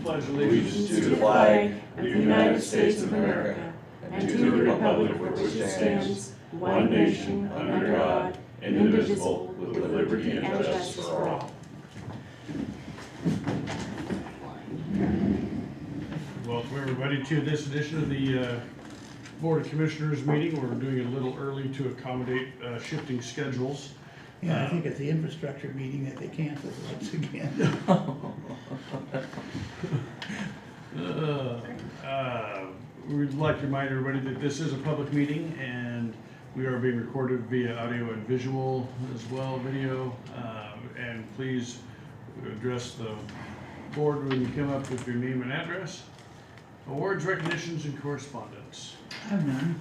pledge allegiance to the flag of the United States of America and to the republic for which it stands, one nation, under God, indivisible, with liberty and justice for all. Welcome everybody to this edition of the Board of Commissioners meeting. We're doing it a little early to accommodate shifting schedules. Yeah, I think it's the infrastructure meeting that they canceled once again. We'd like to remind everybody that this is a public meeting and we are being recorded via audio and visual as well, video. And please address the board when you come up with your name and address. Awards, recognitions, and correspondence. I have none.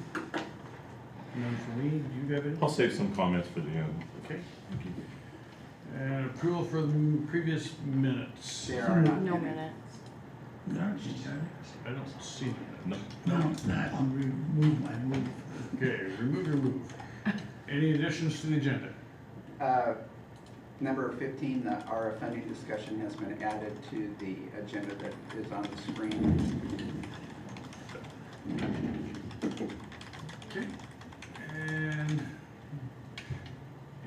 None for me. Do you have any? I'll save some comments for the end. Okay, thank you. And approval for the previous minutes. There are none. No minutes. No, I don't see them. No. it's not. I'll remove my move. Okay, remove your move. Any additions to the agenda? Number 15, the ARA funding discussion has been added to the agenda that is on the screen. Okay. And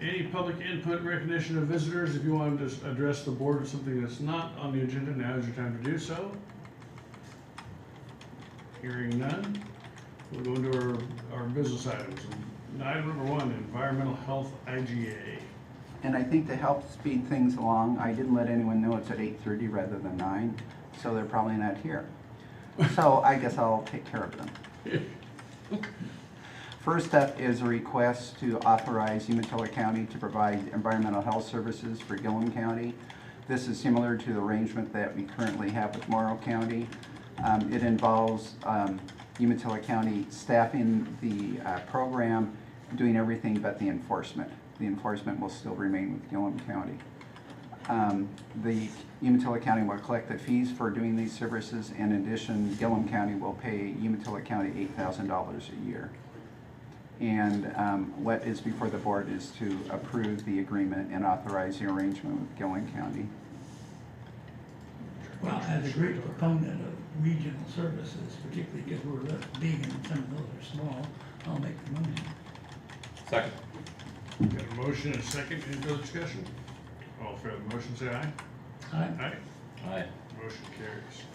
any public input, recognition of visitors? If you want to just address the board or something that's not on the agenda, now is your time to do so. Hearing none, we'll go into our business items. And item number 1, Environmental Health IGA. And I think to help speed things along, I didn't let anyone know it's at 8:30 rather than 9, so they're probably not here. So I guess I'll take care of them. First up is a request to authorize Umatilla County to provide environmental health services for Gillum County. This is similar to the arrangement that we currently have with Morrow County. It involves Umatilla County staffing the program, doing everything but the enforcement. The enforcement will still remain with Gillum County. The Umatilla County will collect the fees for doing these services. In addition, Gillum County will pay Umatilla County $8,000 a year. And what is before the board is to approve the agreement and authorize the arrangement with Gillum County. Well, as a great proponent of regional services, particularly because we're less big and some of those are small, I'll make the motion. Second. Got a motion and a second. Any further discussion? All in favor of the motion, say aye. Aye. Aye. Aye. Motion carries.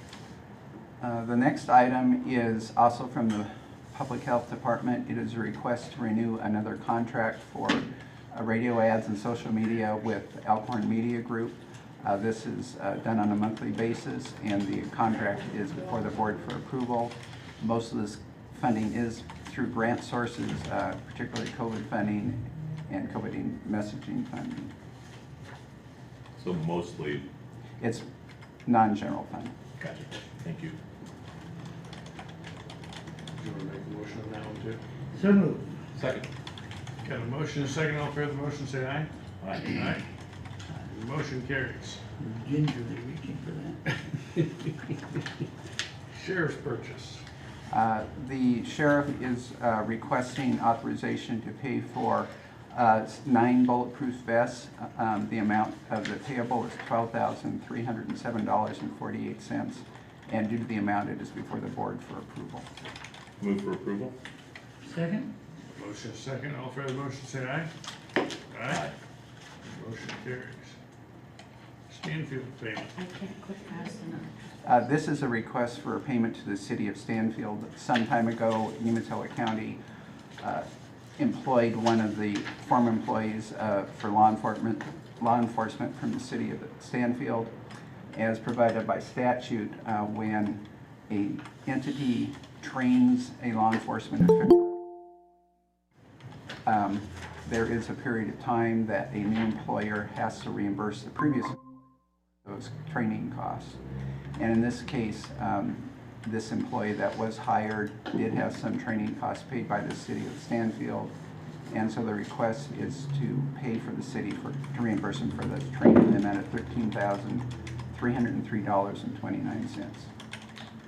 The next item is also from the Public Health Department. It is a request to renew another contract for radio ads and social media with Alcorn Media Group. This is done on a monthly basis, and the contract is before the board for approval. Most of this funding is through grant sources, particularly COVID funding and COVID messaging funding. So mostly. It's non-general fund. Gotcha. Thank you. Do you want to make a motion on that one too? So moved. Second. Got a motion and a second. All in favor of the motion, say aye. Aye. Aye. Motion carries. Gingerly reaching for that. Sheriff's purchase. The sheriff is requesting authorization to pay for 9 bulletproof vests. The amount of the payable is $12,307.48, and due to the amount, it is before the board for approval. Move for approval. Second? Motion and second. All in favor of the motion, say aye. Aye. Motion carries. Stanfield Payment. I can't click fast enough. This is a request for a payment to the city of Stanfield. Some time ago, Umatilla County employed one of the former employees for law enforcement from the city of Stanfield. As provided by statute, when an entity trains a law enforcement official, there is a period of time that a new employer has to reimburse the previous those training costs. And in this case, this employee that was hired did have some training costs paid by the city of Stanfield, and so the request is to pay for the city to reimburse them for the training in the amount of $13,303.29.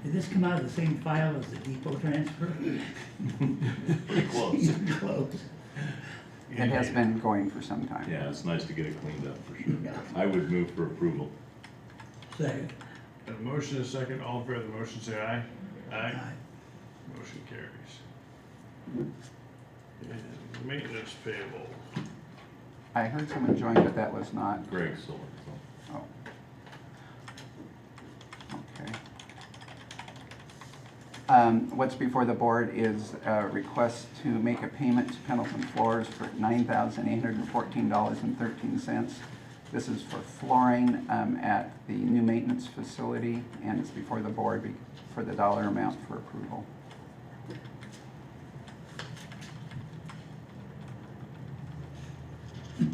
Did this come out of the same file as the depot transfer? Pretty close. Close. It has been going for some time. Yeah, it's nice to get it cleaned up for sure. Yeah. I would move for approval. Second. A motion and a second, all in favor of the motion, say aye. Aye. Aye. Motion carries. And maintenance payable. I heard someone join, but that was not. Greg Siller. Oh. Okay. What's before the board is a request to make a payment to Pendleton Floors for $9,814.13. This is for flooring at the new maintenance facility, and it's before the board for the dollar amount for approval. Did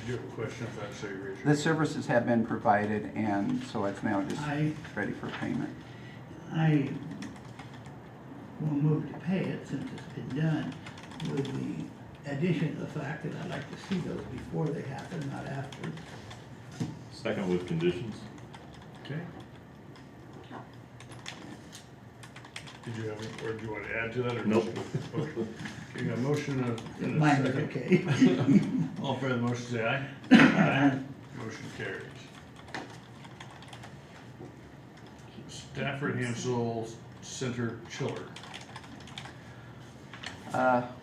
you have a question? If that's so you raise your The services have been provided, and so it's now just I- ready for payment. I will move to pay it since it's been done, with the addition of the fact that I'd like to see those before they happen, not after. Second with conditions. Okay. Did you have, or do you want to add to that, or? Nope. just- okay. You got a motion and a Mine is second. okay. All in favor of the motion, say aye. Aye. Motion carries. Stafford Hansell Center Chiller.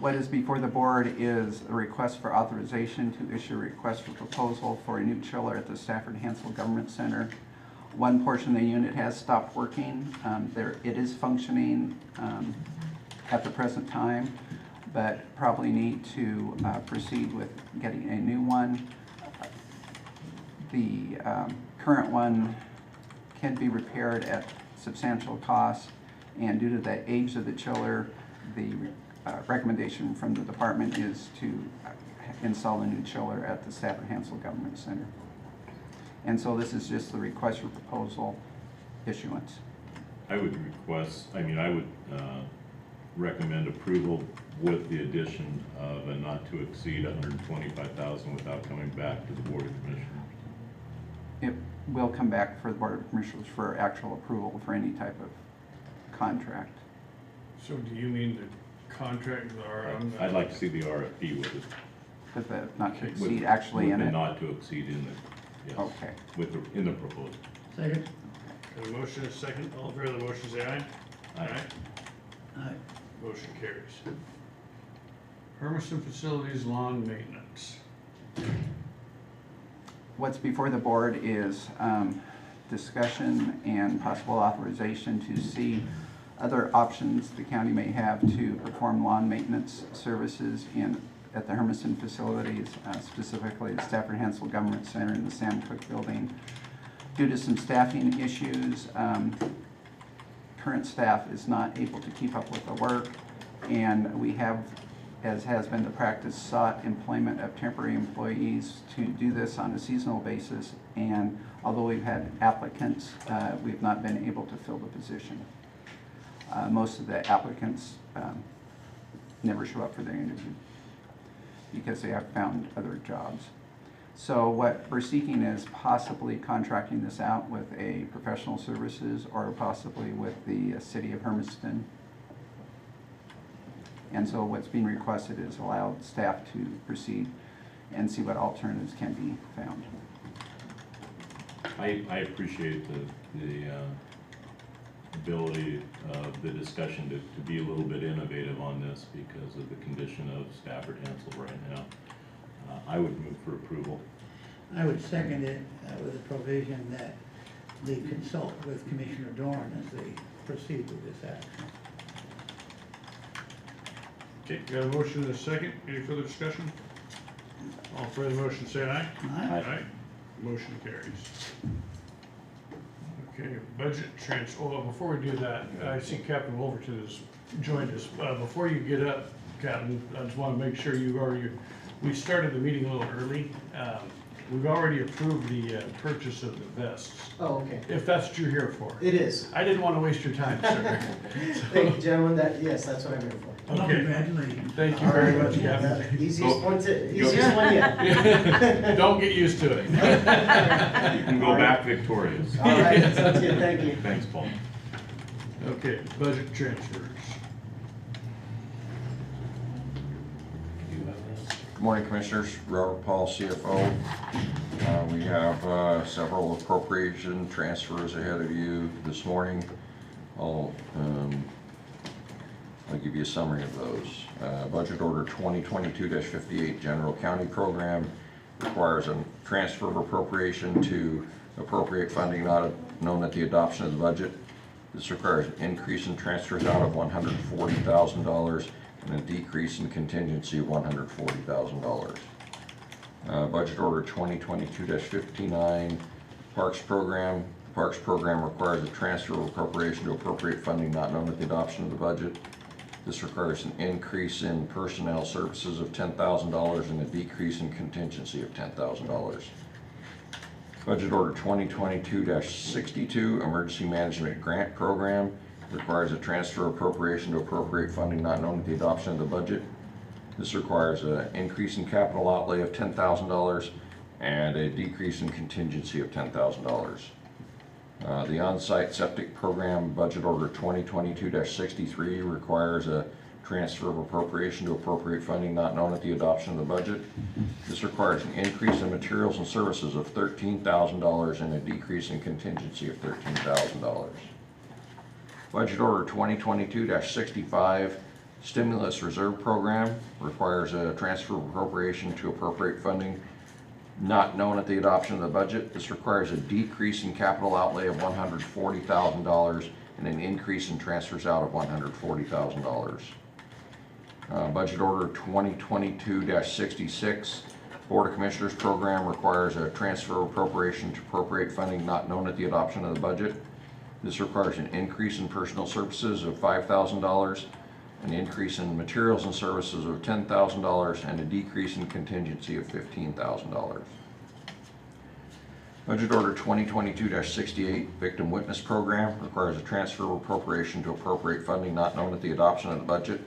What is before the board is a request for authorization to issue a request for proposal for a new chiller at the Stafford Hansell Government Center. One portion of the unit has stopped working. It is functioning at the present time, but probably need to proceed with getting a new one. The current one can be repaired at substantial cost, and due to the age of the chiller, the recommendation from the department is to install a new chiller at the Stafford Hansell Government Center. And so this is just the request for proposal issuance. I would recommend approval with the addition of a not to exceed $125,000 without coming back to the Board of Commissioners. It will come back for the Board of Commissioners for actual approval for any type of contract. So do you mean the contract, or? I'd like to see the RFP with it. With the not to Okay. exceed actually with in the it. not to exceed in the, yes, Okay. in the proposal. Second? Got a motion and a second, all in favor of the motion, say aye. Aye. Aye. Motion carries. Hermiston Facilities Lawn Maintenance. What's before the board is discussion and possible authorization to see other options the county may have to perform lawn maintenance services at the Hermiston facilities, specifically the Stafford Hansell Government Center and the Sam Cook Building. Due to some staffing issues, current staff is not able to keep up with the work, and we have, as has been the practice, sought employment of temporary employees to do this on a seasonal basis, and although we've had applicants, we've not been able to fill the position. Most of the applicants never show up for their interview because they have found other jobs. So what we're seeking is possibly contracting this out with a professional services or possibly with the city of Hermiston. And so what's being requested is allow staff to proceed and see what alternatives can be found. I appreciate the ability of the discussion to be a little bit innovative on this because of the condition of Stafford Hansell right now. I would move for approval. I would second it with the provision that they consult with Commissioner Dorn as they proceed with this action. Okay, got a motion and a second, any further discussion? All in favor of the motion, say aye. Aye. Aye. Motion carries. Okay, budget well, before we do that, I see Captain Wolverton has joined us. Before you get up, Captain, I just want to make sure we started the meeting a little early. We've already approved the purchase of the vests, Oh, okay. if that's what you're here for. It is. I didn't want to waste your time, sir. Thank you, gentlemen. Yes, that's what I'm here for. Well, Okay. congratulations. Thank you very much, Yeah, Captain. easiest one yet. Don't get used to it. You can go back victorious. All right, sounds good. Thank you. Thanks, Paul. Okay, budget transfers. Good morning, Commissioners. Robert Paul, CFO. We have several appropriation transfers ahead of you this morning. I'll give you a summary of those. Budget Order 2022-58 General County Program requires a transfer of appropriation to appropriate funding not known at the adoption of the budget. This requires an increase in transfers out of $140,000 and a decrease in contingency of $140,000. Budget Order 2022-59 Parks Program. The Parks Program requires a transfer of appropriation to appropriate funding not known at the adoption of the budget. This requires an increase in personnel services of $10,000 and a decrease in contingency of $10,000. Budget Order 2022-62 Emergency Management Grant Program requires a transfer of appropriation to appropriate funding not known at the adoption of the budget. This requires an increase in capital outlay of $10,000 and a decrease in contingency of $10,000. The On-Site Septic Program Budget Order 2022-63 requires a transfer of appropriation to appropriate funding not known at the adoption of the budget. This requires an increase in materials and services of $13,000 and a decrease in contingency of $13,000. Budget Order 2022-65 Stimulus Reserve Program requires a transfer of appropriation to appropriate funding not known at the adoption of the budget. This requires a decrease in capital outlay of $140,000 and an increase in transfers out of $140,000. Budget Order 2022-66 Board of Commissioners Program requires a transfer of appropriation to appropriate funding not known at the adoption of the budget. This requires an increase in personal services of $5,000, an increase in materials and services of $10,000, and a decrease in contingency of $15,000. Budget Order 2022-68 Victim Witness Program requires a transfer of appropriation to appropriate funding not known at the adoption of the budget.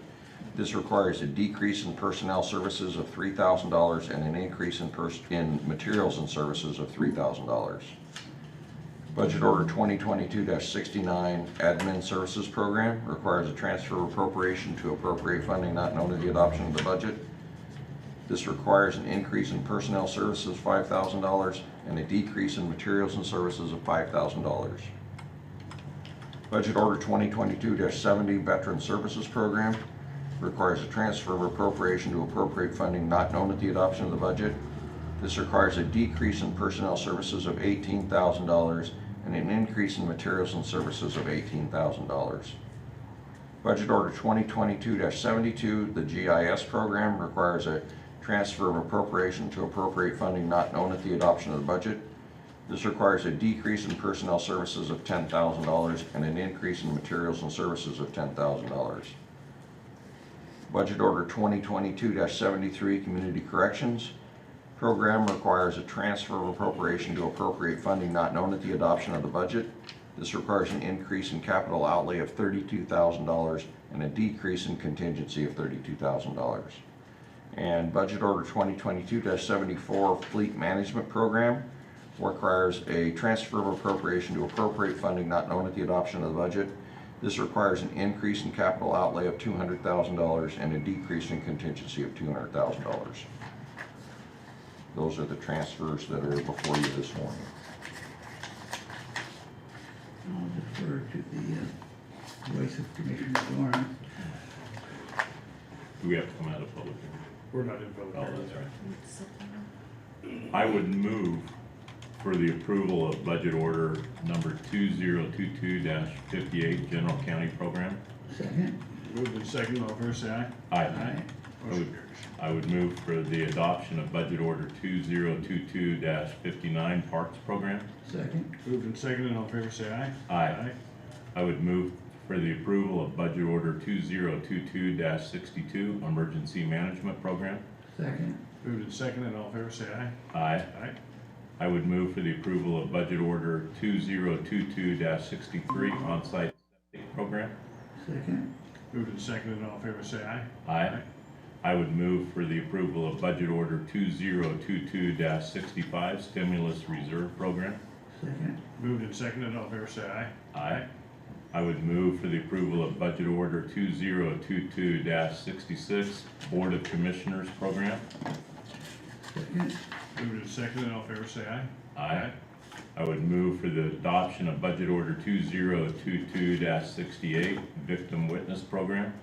This requires a decrease in personnel services of $3,000 and an increase in materials and services of $3,000. Budget Order 2022-69 Admin Services Program requires a transfer of appropriation to appropriate funding not known at the adoption of the budget. This requires an increase in personnel services of $5,000 and a decrease in materials and services of $5,000. Budget Order 2022-70 Veteran Services Program requires a transfer of appropriation to appropriate funding not known at the adoption of the budget. This requires a decrease in personnel services of $18,000 and an increase in materials and services of $18,000. Budget Order 2022-72, the GIS program, requires a transfer of appropriation to appropriate funding not known at the adoption of the budget. This requires a decrease in personnel services of $10,000 and an increase in materials and services of $10,000. Budget Order 2022-73, Community Corrections Program requires a transfer of appropriation to appropriate funding not known at the adoption of the budget. This requires an increase in capital outlay of $32,000 and a decrease in contingency of $32,000. And Budget Order 2022-74 Fleet Management Program requires a transfer of appropriation to appropriate funding not known at the adoption of the budget. This requires an increase in capital outlay of $200,000 and a decrease in contingency of $200,000. Those are the transfers that are before you this morning. I'll defer to the voice of Commissioner Doran. Do we have to come out of public hearing? We're not in public Oh, hearing. that's right. I would move for the approval of budget order number 2022-58 General County Program. Second. Moved in second, all in favor say aye. Aye. Motion carries. I would move for the adoption of budget order 2022-59 Parks Program. Second. Moved in second, and all in favor say aye. Aye. I would move for the approval of budget order 2022-62 Emergency Management Program. Second. Moved in second, and all in favor say aye. Aye. Aye. I would move for the approval of budget order 2022-63 On-Site Septic Program. Second. Moved in second, and all in favor say aye. Aye. I would move for the approval of budget order 2022-65 Stimulus Reserve Program. Second. Moved in second, and all in favor say aye. Aye. I would move for the approval of budget order 2022-66, Board of Commissioners Program. Second. Moved and seconded, all in favor say aye. Aye. I would move for the adoption of budget order 2022-68, Victim Witness Program.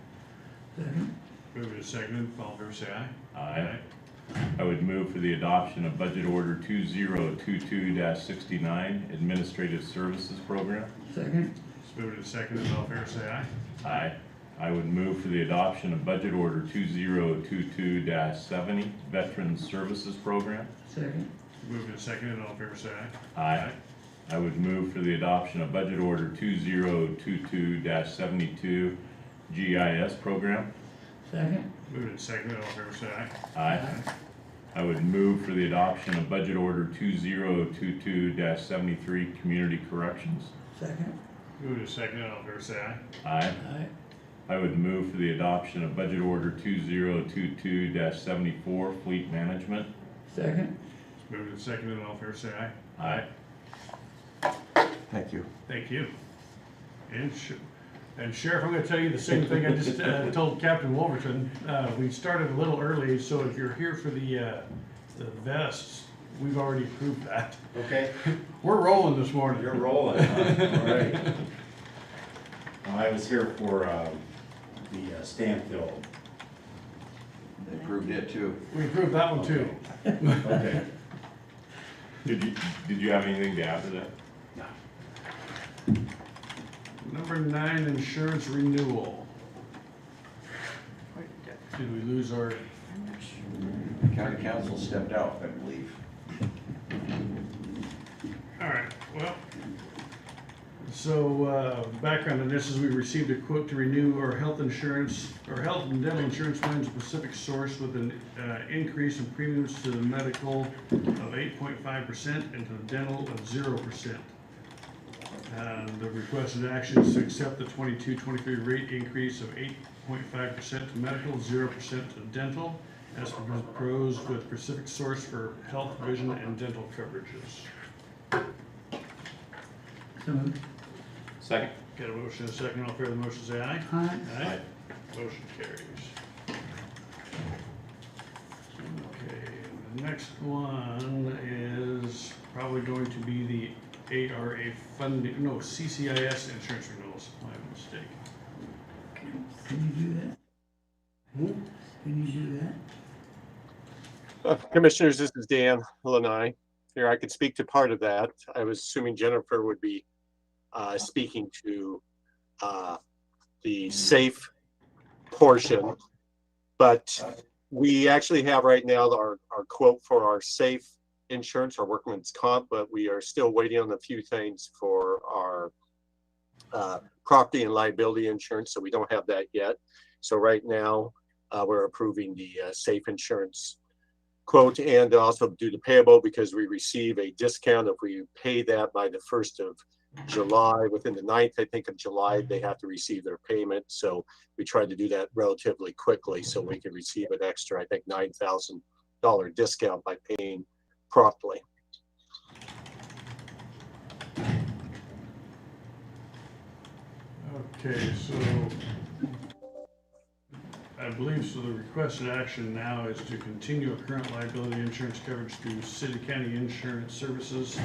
Second. Moved and seconded, all in favor say aye. Aye. I would move for the adoption of budget order 2022-69, Administrative Services Program. Second. It's moved and seconded, all in favor say aye. Aye. I would move for the adoption of budget order 2022-70, Veterans Services Program. Second. Moved and seconded, all in favor say aye. Aye. I would move for the adoption of budget order 2022-72, GIS Program. Second. Moved and seconded, all in favor say aye. Aye. I would move for the adoption of budget order 2022-73, Community Corrections. Second. Moved and seconded, all in favor say aye. Aye. Aye. I would move for the adoption of budget order 2022-74, Fleet Management. Second. It's moved and seconded, all in favor say aye. Aye. Thank you. Thank you. And Sheriff, I'm gonna tell you the same thing I just told Captain Wolverton. We started a little early, so if you're here for the vests, we've already approved that. Okay, We're rolling this morning. you're rolling, huh? All right. I was here for the Stanfield. They approved it too. We approved that one too. Okay. Did you have anything to add to that? Number 9, insurance renewal. Did we lose our, County council stepped out, I believe. all right, well. So, background on this is we received a quote to renew our health insurance, or health and dental insurance plans with Pacific Source with an increase in premiums to the medical of 8.5% and to the dental of 0%. The requested action is to accept the 22-23 rate increase of 8.5% to medical, 0% to dental, as proposed with Pacific Source for health, vision, and dental coverages. So moved. Second. Got a motion and a second, all fair the motion say aye. Aye. Aye. Motion carries. Okay, the next one is probably going to be the ARA funding, no, CCIS insurance renewals, my mistake. Can you do that? Can you do that? Commissioners, this is Dan Lanai. Here, I could speak to part of that. I was assuming Jennifer would be speaking to the safe portion, but we actually have right now our quote for our safe insurance, our workman's comp, but we are still waiting on a few things for our property and liability insurance, so we don't have that yet. So right now, we're approving the safe insurance quote and also do the payable because we receive a discount if we pay that by the 1st of July. Within the 9th, I think, of July, they have to receive their payment. So we tried to do that relatively quickly so we could receive an extra, I think, $9,000 discount by paying promptly. Okay, so I believe so the requested action now is to continue a current liability insurance coverage through city county insurance services.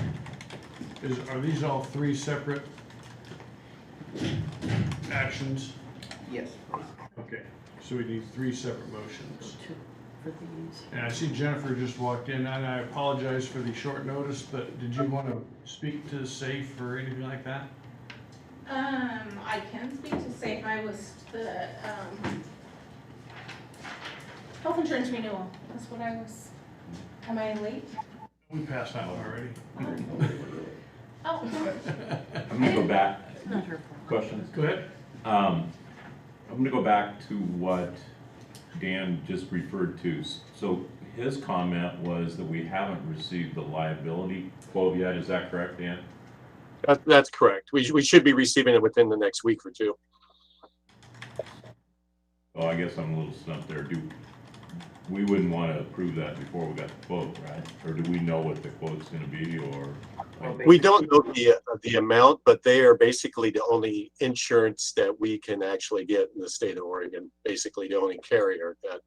Are these all 3 separate actions? Yes. Okay, so we need 3 separate motions. For these. And I see Jennifer just walked in, and I apologize for the short notice, but did you want to speak to SAFE or anything like that? I can speak to SAFE. I was the health insurance renewal. That's what I was. Am I late? We passed that one already. Oh. I'm gonna go back. Not her fault. Questions? Go ahead. I'm gonna go back to what Dan just referred to. So his comment was that we haven't received the liability quote yet. Is that correct, Dan? That's correct. We should be receiving it within the next week or two. Oh, I guess I'm a little stumped there. We wouldn't want to approve that before we got the quote, right? Or do we know what the quote's gonna be, or? Well, We don't know the amount, but they are basically the only insurance that we can actually get in the state of Oregon, basically the only carrier that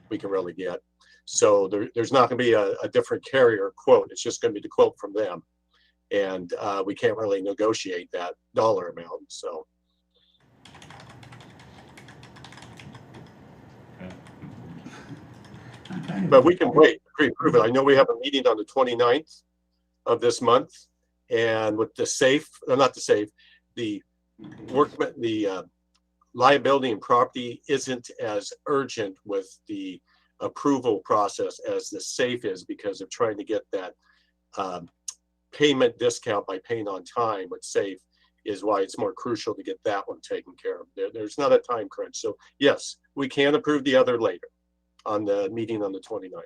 we can really get. So there's not going to be a different carrier quote. It's just going to be the quote from them. And we can't really negotiate that dollar amount. So. But we can wait, pre-approve it. I know we have a meeting on the 29th of this month, and with the safe, not the safe, the workman, the liability and property isn't as urgent with the approval process as the safe is, because of trying to get that payment discount by paying on time with safe is why it's more crucial to get that one taken care of. There's not a time crunch. So yes, we can approve the other later on the meeting on the 29th.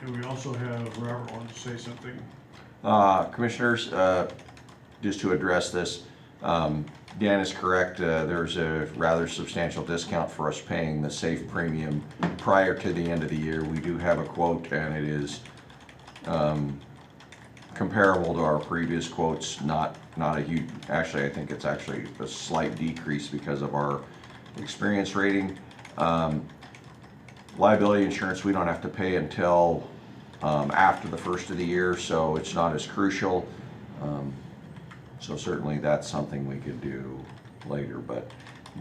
And we also have Robert wanting to say something. Commissioners, just to address this, Dan is correct. There's a rather substantial discount for us paying the safe premium prior to the end of the year. We do have a quote, and it is comparable to our previous quotes, not a huge, actually I think it's actually a slight decrease because of our experience rating. Liability insurance we don't have to pay until after the first of the year, so it's not as crucial. So certainly that's something we could do later, but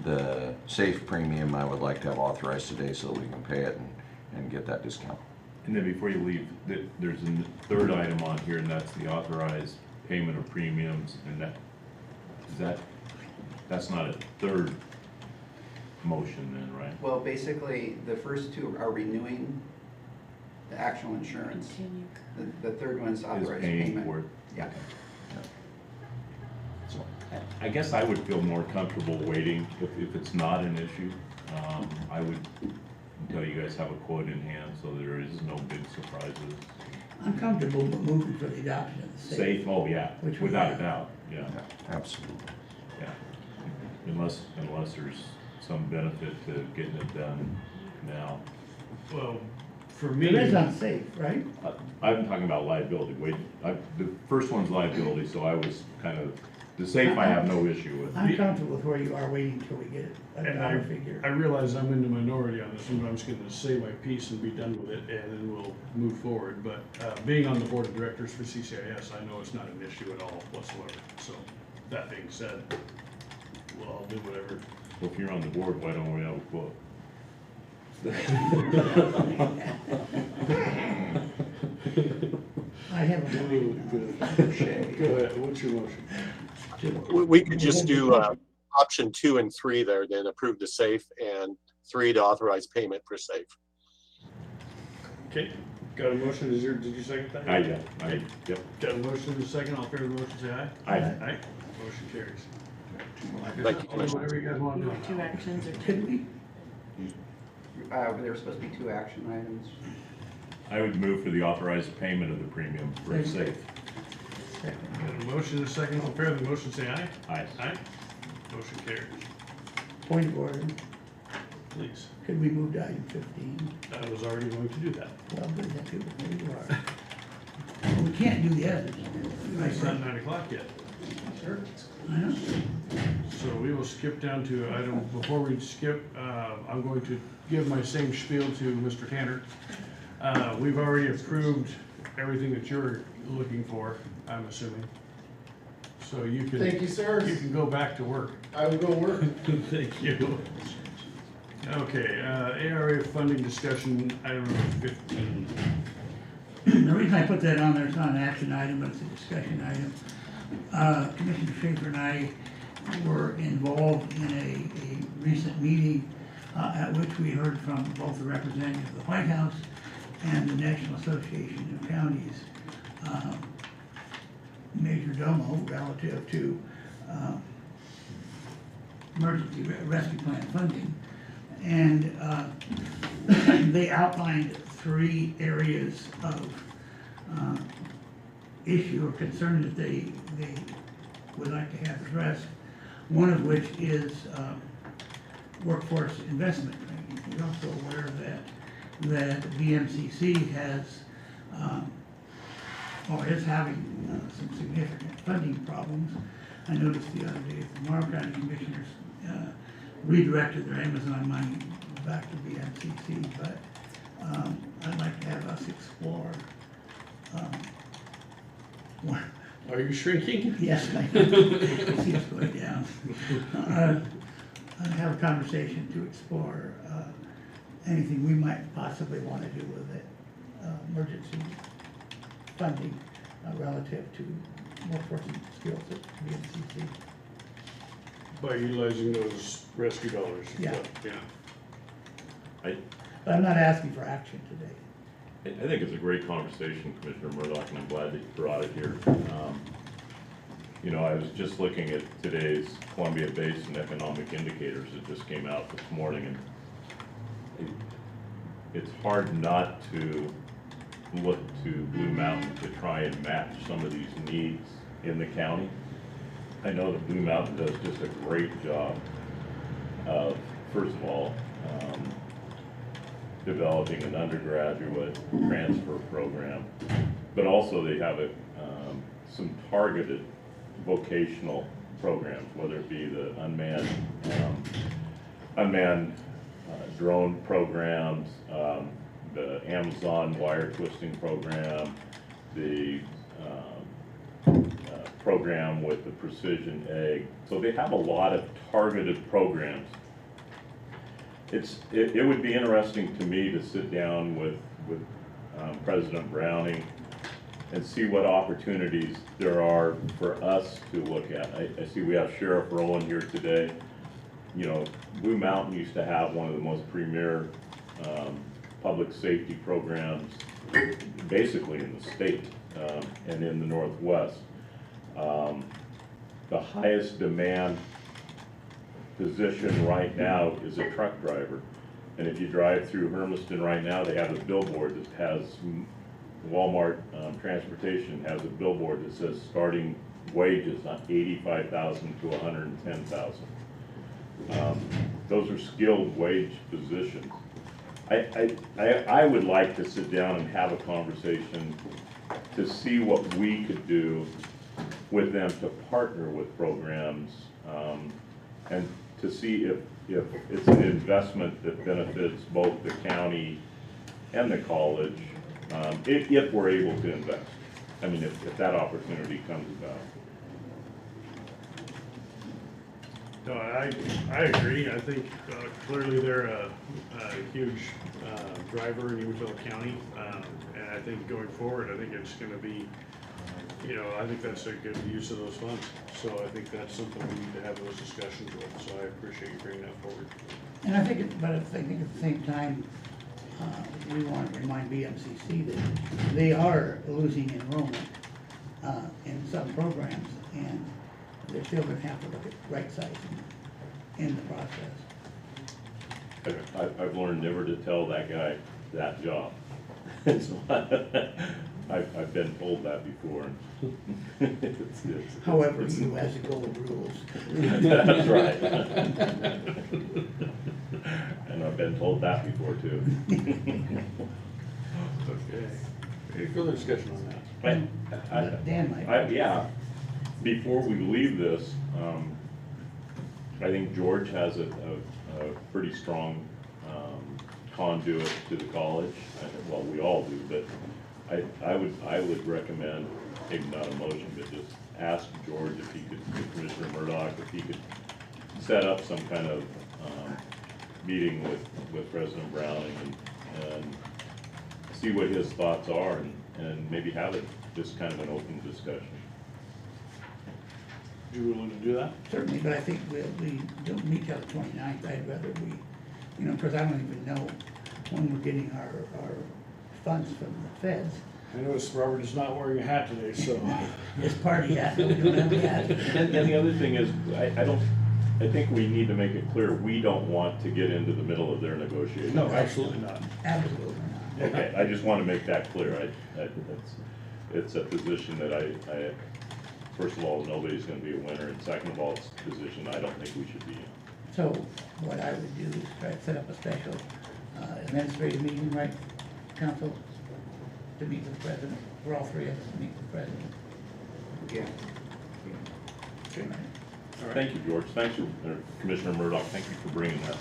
the safe premium I would like to have authorized today so that we can pay it and get that discount. And then before you leave, there's a third item on here, and that's the authorized payment of premiums, and that's not a third motion then, right? Well, basically, the first two are renewing the actual insurance. Continue. The third one's Is authorized paying payment. for it. Yeah. So I guess I would feel more comfortable waiting if it's not an issue. I would, until you guys have a quote in hand, so there is no big surprises. I'm comfortable moving for the adoption of the safe. Safe, oh yeah, Which we without a have. doubt, yeah, Absolutely. yeah. Unless there's some benefit to getting it done now. Well, for me. There is on safe, right? I'm talking about liability. The first one's liability, so I was kind of, the safe I have no issue with. I'm comfortable with where you are waiting until we get a And dollar figure. I realize I'm in the minority on this one, but I'm just gonna say my piece and be done with it, and then we'll move forward. But being on the board of directors for CCIS, I know it's not an issue at all whatsoever. So that being said, we'll all do whatever. Well, if you're on the board, why don't we have a quote? I have a motion. Go ahead, what's your motion? We could just do option 2 and 3 there, then approve the safe, and 3 to authorize payment for safe. Okay, got a motion, did you second that? Yep. Got a motion and a second, all in favor of the motion, say aye. Aye. Aye, motion carries. Thank you, Commissioner. Whatever you guys want to do. Two actions or Could we? There were supposed to be 2 action items. I would move for the authorized payment of the premium for safe. Got a motion and a second, all in favor of the motion, say aye. Aye. Aye, motion carries. Point of order. Please. Could we move to item 15? I was already going to do that. Well, good, that's good. There you are. We can't do the others. It's not 9 o'clock yet. Sure. I know. So we will skip down to item, before we skip, I'm going to give my same spiel to Mr. Tanner. We've already approved everything that you're looking for, I'm assuming. So you can. Thank you, sir. You can go back to work. I will go work. Thank you. Okay, ARA funding discussion, item number 15. The reason I put that on there, it's not an action item, but it's a discussion item. Commissioner Schaefer and I were involved in a recent meeting at which we heard from both the representative of the White House and the National Association of Counties major domo relative to emergency rescue plan funding. And they outlined 3 areas of issue or concern that they would like to have addressed. One of which is workforce investment training. You're also aware that VMCC has or is having some significant funding problems. I noticed the other day the Morrow County Commissioners redirected their Amazon money back to BMCC, but I'd like to have us explore. What, Are you shrinking? yes, I see it's going down. I'd have a conversation to explore anything we might possibly want to do with it, emergency funding relative to workforce and skills at BMCC. By utilizing those rescue dollars. Yeah. Yeah. But I'm not asking for action today. I think it's a great conversation, Commissioner Murdoch, and I'm glad that you brought it here. You know, I was just looking at today's Columbia Basin economic indicators that just came out this morning, and it's hard not to look to Blue Mountain to try and match some of these needs in the county. I know that Blue Mountain does just a great job of, first of all, developing an undergraduate transfer program, but also they have some targeted vocational programs, whether it be the unmanned drone programs, the Amazon wire twisting program, the program with the precision egg. So they have a lot of targeted programs. It would be interesting to me to sit down with President Browning and see what opportunities there are for us to look at. I see we have Sheriff Rowan here today. You know, Blue Mountain used to have one of the most premier public safety programs basically in the state and in the Northwest. The highest demand position right now is a truck driver. And if you drive through Hermiston right now, they have a billboard that has, Walmart Transportation has a billboard that says starting wages on $85,000 to $110,000. Those are skilled wage positions. I would like to sit down and have a conversation to see what we could do with them to partner with programs and to see if it's an investment that benefits both the county and the college, if we're able to invest. I mean, if that opportunity comes about. No, I agree. I think clearly they're a huge driver in Umatilla County. And I think going forward, I think it's going to be, you know, I think that's a good use of those funds. So I think that's something we need to have those discussions with. So I appreciate you bringing that forward. And I think, but I think at the same time, we want to remind BMCC that they are losing enrollment in some programs, and they're still going to have to look at right sizing in the process. I've learned never to tell that guy that job. So I've been told that before. However, you as a gold rules. That's right. And I've been told that before too. Okay. Any further discussion on that? Dan might. Yeah, before we leave this, I think George has a pretty strong conduit to the college. Well, we all do, but I would recommend, maybe not a motion, but just ask George if he could, Commissioner Murdoch, if he could set up some kind of meeting with President Browning and see what his thoughts are and maybe have it just kind of an open discussion. You willing to do that? Certainly, but I think we don't meet till the 29th. I'd rather we, you know, because I don't even know when we're getting our funds from the feds. I noticed Robert is not wearing a hat today, so. This party hat, no, we don't have the hat. And the other thing is, I think we need to make it clear, we don't want to get into the middle of their negotiations. No, absolutely not. Absolutely not. Okay, I just want to make that clear. It's a position that I, first of all, nobody's going to be a winner, and second of all, it's a position I don't think we should be in. So what I would do is try to set up a special administrative meeting, right, council, to meet with the president? for all three of us to meet with the president. Yeah. Okay. All right. Thank you, George. Thank you, Commissioner Murdoch. Thank you for bringing that.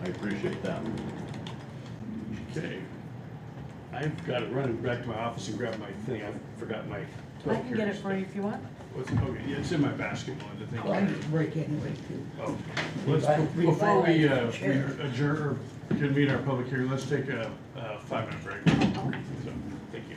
I appreciate that. Okay. I've got to run back to my office and grab my thing. I forgot my. I can get it for you if you want. What's, okay, yeah, it's in my basketball. I think. Well, I need to break anyway, too. Oh, let's, before we adjourn or convene our public hearing, let's take a 5-minute break. So, thank you.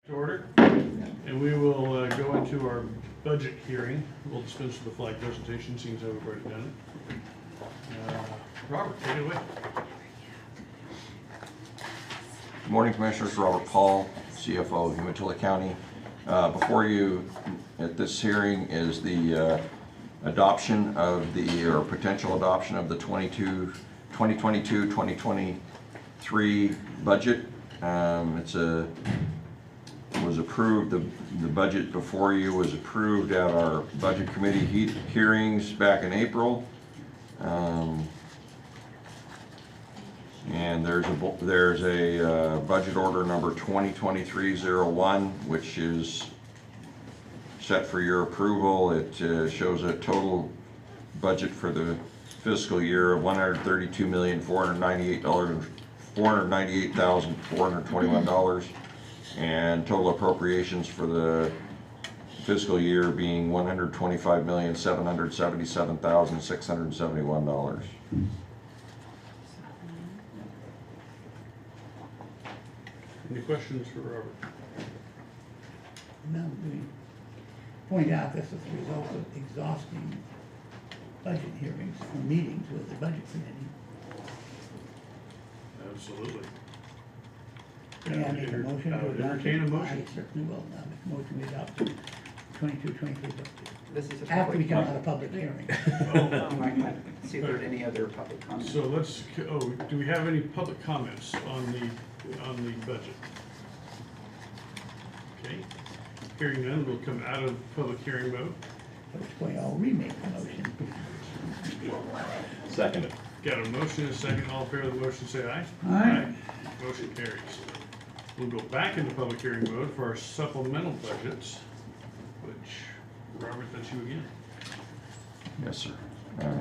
To order, and we will go into our budget hearing. We'll dispense with the flag presentation, seems how we've already done it. Robert, take it away. Good morning, Commissioners. Robert Paul, CFO of Umatilla County. Before you at this hearing is the adoption of the, or potential adoption of the 2022-2023 budget. Was approved, the budget before you was approved at our budget committee hearings back in April. And there's a budget order number 2023-01, which is set for your approval. It shows a total budget for the fiscal year of $132,498,421, and total appropriations for the fiscal year being $125,777,671. Any questions for Robert? No, we point out this is the result of exhausting budget hearings or meetings with the budget committee. Absolutely. May I make a motion to adopt? Entertain a motion. I certainly will. I'll make a motion to adopt the 22-23 budget. This is a After we public. come out of public hearing. See if there are any other public comments. So let's, do we have any public comments on the budget? Okay, hearing none, we'll come out of public hearing mode. At which point I'll remake the motion. Second. Got a motion and a second, all in favor of the motion, say aye. Aye. Motion carries. We'll go back into public hearing mode for our supplemental budgets, which, Robert, that's you again. Yes, sir.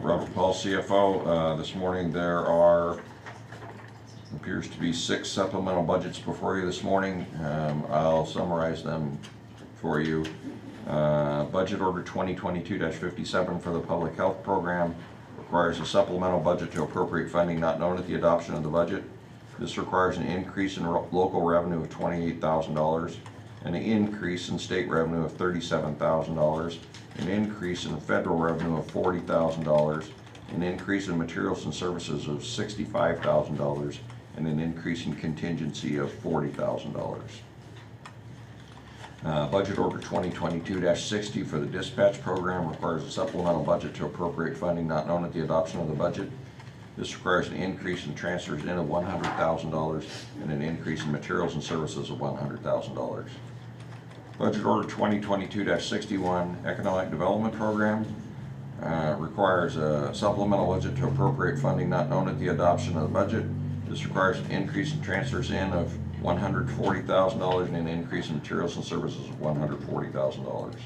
Robert Paul, CFO. This morning there appears to be 6 supplemental budgets before you this morning. I'll summarize them for you. Budget Order 2022-57 for the Public Health Program requires a supplemental budget to appropriate funding not known at the adoption of the budget. This requires an increase in local revenue of $28,000, an increase in state revenue of $37,000, an increase in federal revenue of $40,000, an increase in materials and services of $65,000, and an increase in contingency of $40,000. Budget Order 2022-60 for the dispatch program requires a supplemental budget to appropriate funding not known at the adoption of the budget. This requires an increase in transfers in of $100,000 and an increase in materials and services of $100,000. Budget Order 2022-61 Economic Development Program requires a supplemental budget to appropriate funding not known at the adoption of the budget. This requires an increase in transfers in of $140,000 and an increase in materials and services of $140,000.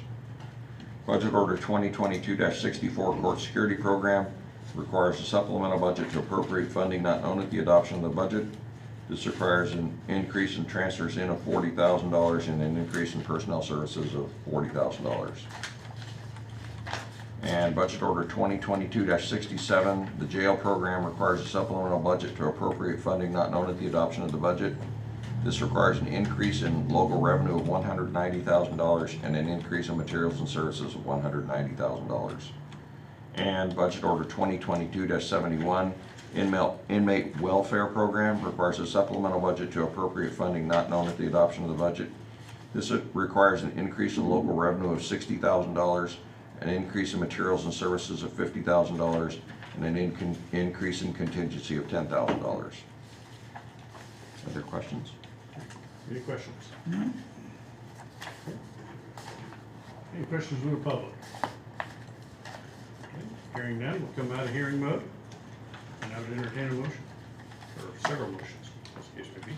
Budget Order 2022-64 Court Security Program requires a supplemental budget to appropriate funding not known at the adoption of the budget. This requires an increase in transfers in of $40,000 and an increase in personnel services of $40,000. And Budget Order 2022-67, the jail program requires a supplemental budget to appropriate funding not known at the adoption of the budget. This requires an increase in local revenue of $190,000 and an increase in materials and services of $190,000. And Budget Order 2022-71, Inmate Welfare Program requires a supplemental budget to appropriate funding not known at the adoption of the budget. This requires an increase in local revenue of $60,000, an increase in materials and services of $50,000, and an increase in contingency of $10,000. Other questions? Any questions? No? Any questions from the public? Okay, hearing none, we'll come out of hearing mode. And I would entertain a motion, or several motions, as the case may be.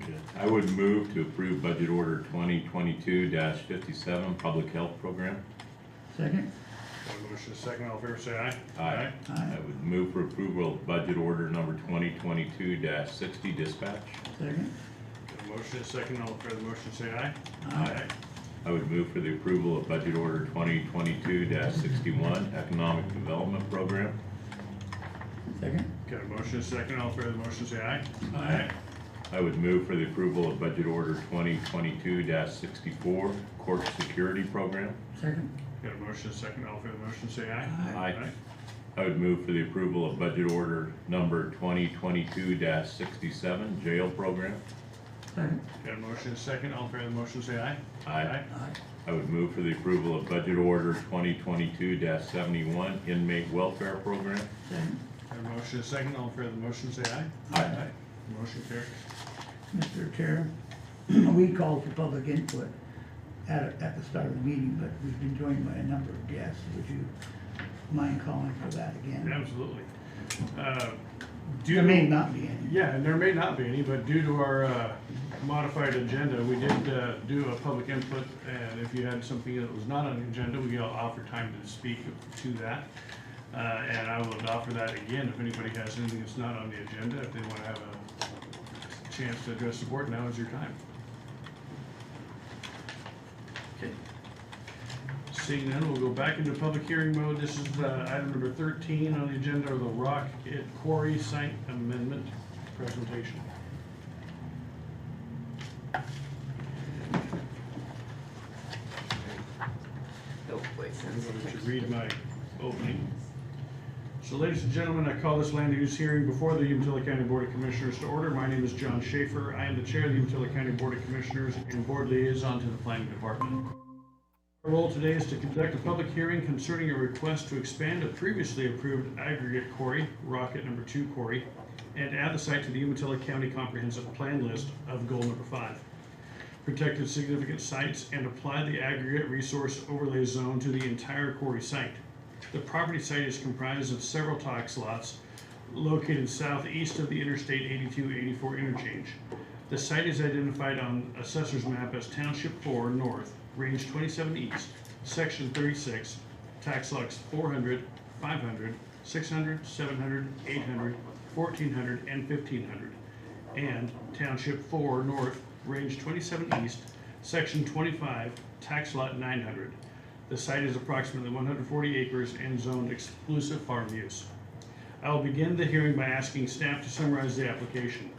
Okay. I would move to approve Budget Order 2022-57 Public Health Program. Second? Got a motion, a second, all in favor, say aye. Aye. I would move for approval of Budget Order number 2022-60 Dispatch. Second? Got a motion, a second, all in favor of the motion, say aye. Aye. I would move for the approval of Budget Order 2022-61 Economic Development Program. Second? Got a motion, a second, all in favor of the motion, say aye. Aye. I would move for the approval of Budget Order 2022-64 Court Security Program. Second? Got a motion, a second. All in favor of the motion, say aye. Aye. I would move for the approval of budget order number 2022-67, jail program. Second. Got a motion, a second. All in favor of the motion, say aye. Aye. Aye. I would move for the approval of budget order 2022-71, inmate welfare program. Second. Got a motion, a second. All in favor of the motion, say aye. Aye. Motion carries. Mr. Chair, we called for public input at the start of the meeting, but we've been joined by a number of guests. Would you mind calling for that again? Absolutely. There may not be any. Yeah, and there may not be any, but due to our modified agenda, we did do a public input, and if you had something that was not on the agenda, we offer time to speak to that. And I will offer that again if anybody has anything that's not on the agenda, if they want to have a chance to address the board, now is your time. Okay. Seeing none, we'll go back into public hearing mode. This is item number 13 on the agenda, of the Rock Quarry Site Amendment presentation. I should read my opening. So ladies and gentlemen, I call this land use hearing before the Umatilla County Board of Commissioners to order. My name is John Schaefer. I am the chair of the Umatilla County Board of Commissioners and board liaison to the planning department. Our role today is to conduct a public hearing concerning a request to expand a previously approved aggregate quarry, Rocket number 2 quarry, and add the site to the Umatilla County Comprehensive Plan list of goal number 5. Protected significant sites and apply the aggregate resource overlay zone to the entire quarry site. The property site is comprised of several tax lots located southeast of the Interstate 82-84 interchange. The site is identified on Assessor's Map as Township 4 North, Range 27 East, Section 36, tax lots 400, 500, 600, 700, 800, 1400, and 1500, and Township 4 North, Range 27 East, Section 25, tax lot 900. The site is approximately 140 acres and zoned exclusive farm use. I will begin the hearing by asking staff to summarize the application.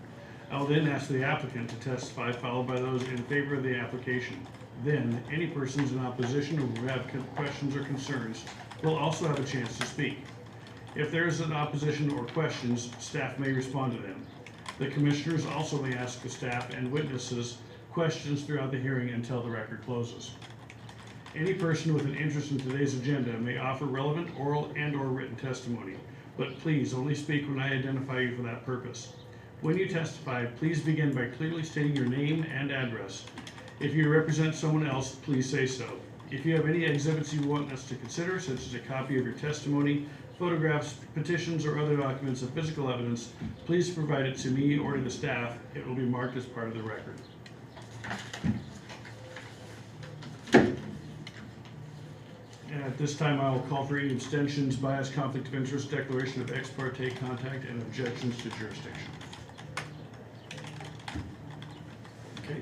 I will then ask the applicant to testify, followed by those in favor of the application. Then, any persons in opposition or who have questions or concerns will also have a chance to speak. If there is an opposition or questions, staff may respond to them. The commissioners also may ask the staff and witnesses questions throughout the hearing until the record closes. Any person with an interest in today's agenda may offer relevant oral and/or written testimony, but please only speak when I identify you for that purpose. When you testify, please begin by clearly stating your name and address. If you represent someone else, please say so. If you have any exhibits you want us to consider, such as a copy of your testimony, photographs, petitions, or other documents of physical evidence, please provide it to me or to the staff. It will be marked as part of the record. And at this time, I will call for any abstentions, bias, conflict of interest, declaration of ex parte contact, and objections to jurisdiction. Okay.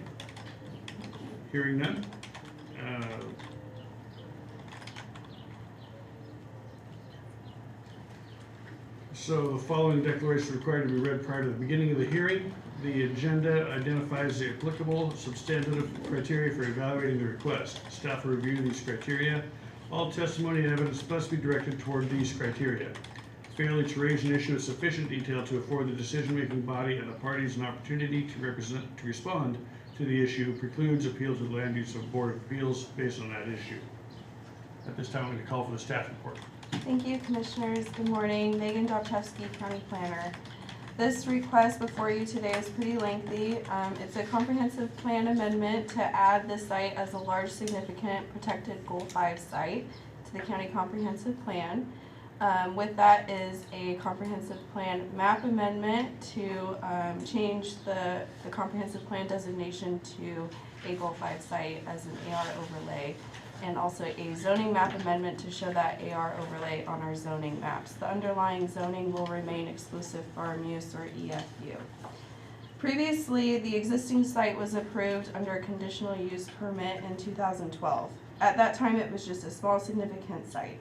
Hearing none. So the following declaration is required to be read prior to the beginning of the hearing. The agenda identifies the applicable substantive criteria for evaluating the request. Staff will review these criteria. All testimony and evidence must be directed toward these criteria. Failure to raise an issue of sufficient detail to afford the decision-making body and the parties an opportunity to respond to the issue precludes appeal to the Land Use Board of Appeals based on that issue. At this time, I'm going to call for the staff report. Thank you, Commissioners. Good morning. Megan Dobchevsky, County Planner. This request before you today is pretty lengthy. It's a comprehensive plan amendment to add this site as a large, significant, protected Goal 5 site to the County Comprehensive Plan. With that is a comprehensive plan map amendment to change the comprehensive plan designation to a Goal 5 site as an AR overlay, and also a zoning map amendment to show that AR overlay on our zoning maps. The underlying zoning will remain exclusive farm use or EFU. Previously, the existing site was approved under a conditional use permit in 2012. At that time, it was just a small significant site.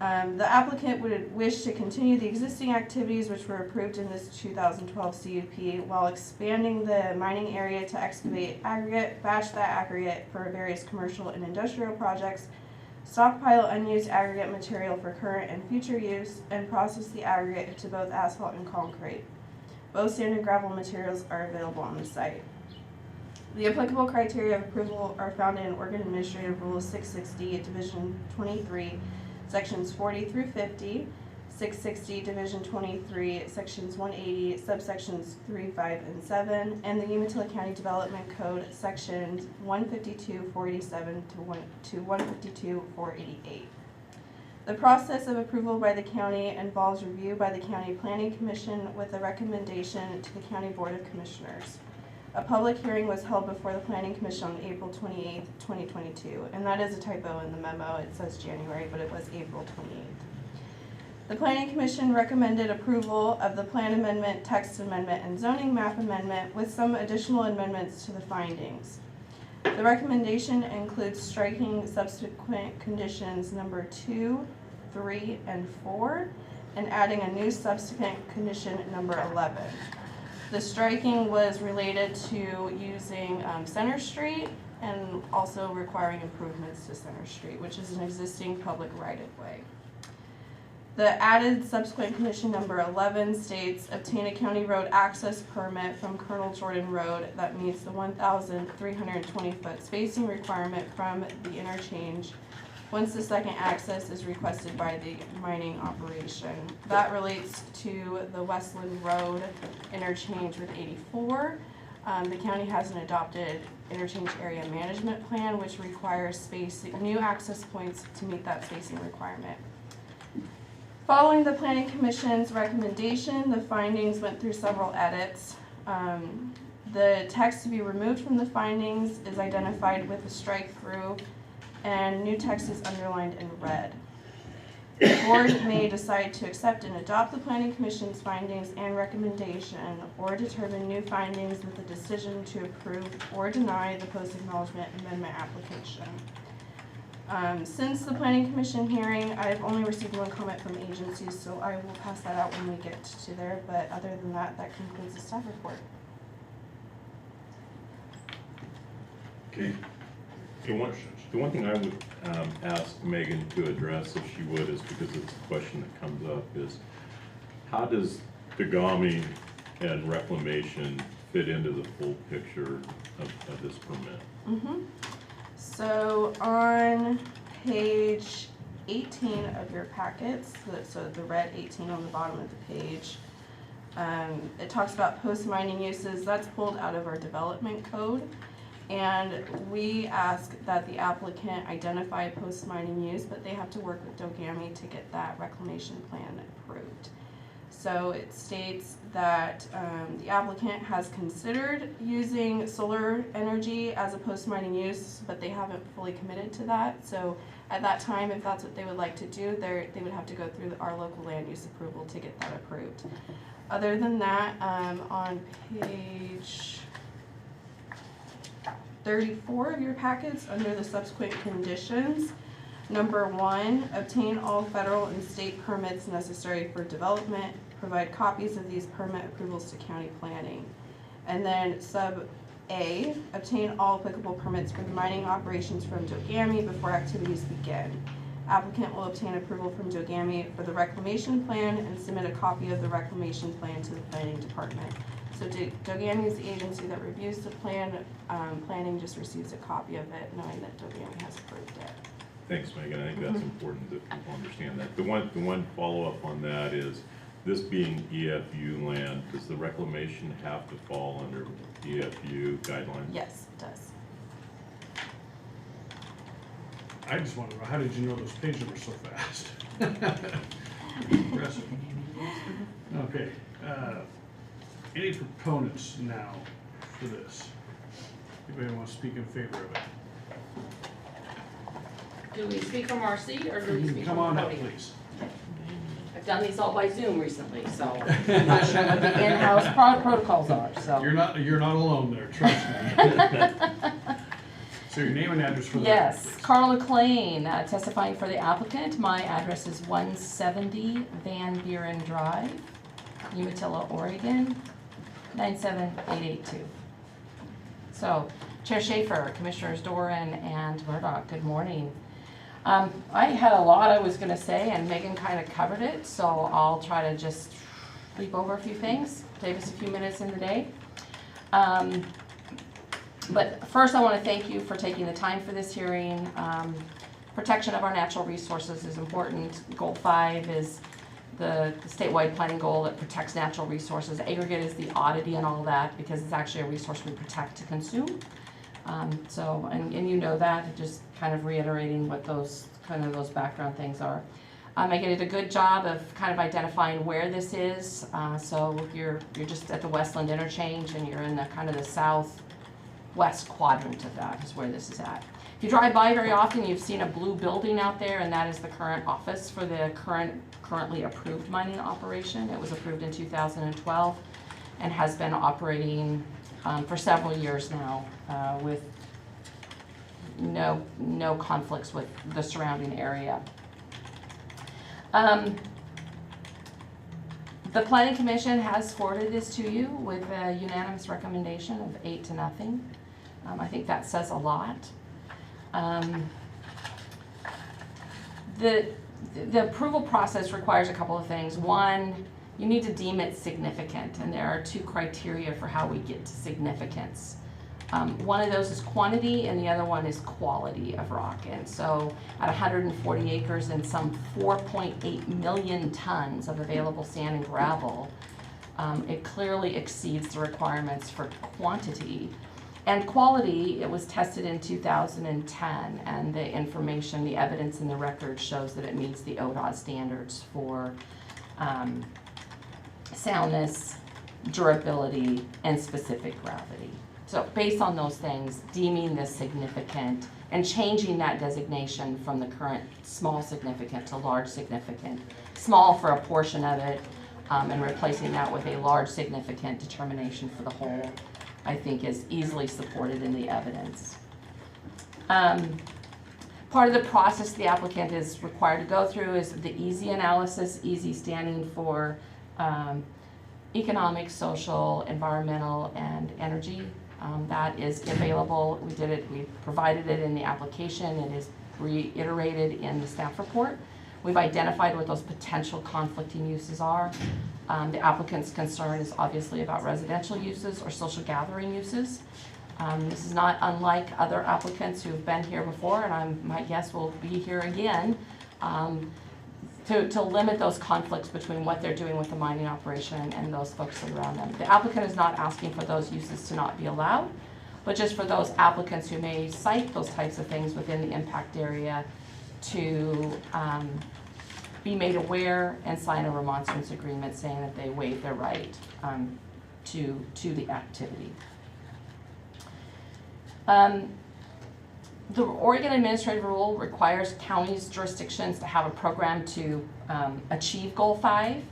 The applicant would wish to continue the existing activities which were approved in this 2012 CUP while expanding the mining area to excavate aggregate, batch that aggregate for various commercial and industrial projects, stockpile unused aggregate material for current and future use, and process the aggregate into both asphalt and concrete. Both sand and gravel materials are available on the site. The applicable criteria of approval are found in Oregon Administrative Rules 660, Division 23, Sections 40 through 50, 660, Division 23, Sections 180, subsections 3, 5, and 7, and the Umatilla County Development Code, Sections 152-487 to 152-488. The process of approval by the county involves review by the County Planning Commission with a recommendation to the County Board of Commissioners. A public hearing was held before the Planning Commission on April 28, 2022, and that is a typo in the memo. It says January, but it was April 28th. The Planning Commission recommended approval of the plan amendment, text amendment, and zoning map amendment with some additional amendments to the findings. The recommendation includes striking subsequent conditions number 2, 3, and 4, and adding a new subsequent condition number 11. The striking was related to using Center Street and also requiring improvements to Center Street, which is an existing public right-of-way. The added subsequent condition number 11 states, obtain a county road access permit from Colonel Jordan Road that meets the 1,320 foot spacing requirement from the interchange once the second access is requested by the mining operation. That relates to the Westland Road interchange with 84. The county has an adopted interchange area management plan which requires new access points to meet that spacing requirement. Following the Planning Commission's recommendation, the findings went through several edits. The text to be removed from the findings is identified with a strike through, and new text is underlined in red. The board may decide to accept and adopt the Planning Commission's findings and recommendation, or determine new findings with a decision to approve or deny the post-acknowledgement amendment application. Since the Planning Commission hearing, I've only received one comment from agencies, so I will pass that out when we get to there, but other than that, that concludes the staff report. Okay. The one thing I would ask Megan to address, if she would, is because it's a question that comes up, is how does Dagami and reclamation fit into the full picture of this permit? Mm-hmm. So on page 18 of your packets, so the red 18 on the bottom of the page, it talks about post-mining uses. That's pulled out of our development code. And we ask that the applicant identify a post-mining use, but they have to work with Dogami to get that reclamation plan approved. So it states that the applicant has considered using solar energy as a post-mining use, but they haven't fully committed to that. So at that time, if that's what they would like to do, they would have to go through our local land use approval to get that approved. Other than that, on page 34 of your packets, under the subsequent conditions, number 1, obtain all federal and state permits necessary for development, provide copies of these permit approvals to county planning. And then sub A, obtain all applicable permits for the mining operations from Dogami before activities begin. Applicant will obtain approval from Dogami for the reclamation plan and submit a copy of the reclamation plan to the planning department. So Dogami is the agency that reviews the plan. Planning just receives a copy of it, knowing that Dogami has approved it. Thanks, Megan. I think that's important that people understand that. The one follow-up on that is, this being EFU land, does the reclamation have to fall under EFU guidelines? Yes, it does. I just want to know, how did you know those page numbers so fast? Impressive. Okay, any proponents now for this? Anybody want to speak in favor of it? Do we speak from our seat or do we speak Come from on the up, podium? please. I've done these all by Zoom recently, so I'm not sure what the in-house protocols are, so. You're not alone there, trust me. So your name and address for the record, Yes, please. Carla Klein, testifying for the applicant. My address is 170 Van Buren Drive, Umatilla, Oregon, 97882. So, Chair Schaefer, Commissioners Doran and Murdoch, good morning. I had a lot I was gonna say, and Megan kind of covered it, so I'll try to just leap over a few things, save us a few minutes in the day. But first, I want to thank you for taking the time for this hearing. Protection of our natural resources is important. Goal 5 is the statewide planning goal that protects natural resources. Aggregate is the oddity and all that, because it's actually a resource we protect to consume. And you know that, just kind of reiterating what those background things are. Megan did a good job of kind of identifying where this is. So you're just at the Westland interchange, and you're in the kind of the southwest quadrant of that is where this is at. If you drive by very often, you've seen a blue building out there, and that is the current office for the currently approved mining operation. It was approved in 2012 and has been operating for several years now with no conflicts with the surrounding area. The Planning Commission has forwarded this to you with a unanimous recommendation of 8-0. I think that says a lot. The approval process requires a couple of things. One, you need to deem it significant, and there are 2 criteria for how we get to significance. One of those is quantity, and the other one is quality of rock. And so at 140 acres and some 4.8 million tons of available sand and gravel, it clearly exceeds the requirements for quantity. And quality, it was tested in 2010, and the information, the evidence in the record shows that it meets the ODOT standards for soundness, durability, and specific gravity. So based on those things, deeming this significant and changing that designation from the current small significant to large significant, small for a portion of it, and replacing that with a large significant determination for the whole, I think is easily supported in the evidence. Part of the process the applicant is required to go through is the EASY analysis, EASY standing for economic, social, environmental, and energy. That is available. We provided it in the application. It is reiterated in the staff report. We've identified what those potential conflicting uses are. The applicant's concern is obviously about residential uses or social gathering uses. This is not unlike other applicants who've been here before, and my guess will be here again, to limit those conflicts between what they're doing with the mining operation and those folks that are around them. The applicant is not asking for those uses to not be allowed, but just for those applicants who may cite those types of things within the impact area to be made aware and sign a remonstrance agreement saying that they waive their right to the activity. The Oregon Administrative Rule requires counties, jurisdictions to have a program to achieve Goal 5.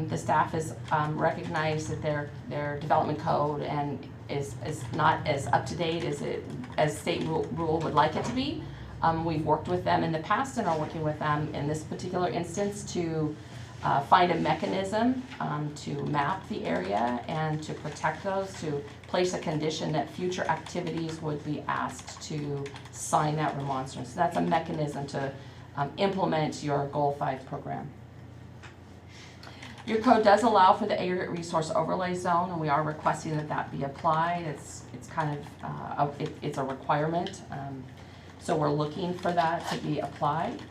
The staff has recognized that their development code and is not as up to date as state rule would like it to be. We've worked with them in the past and are working with them in this particular instance to find a mechanism to map the area and to protect those, to place a condition that future activities would be asked to sign that remonstrance. So that's a mechanism to implement your Goal 5 program. Your code does allow for the aggregate resource overlay zone, and we are requesting that that be applied. It's kind of it's a requirement, so we're looking for that to be applied.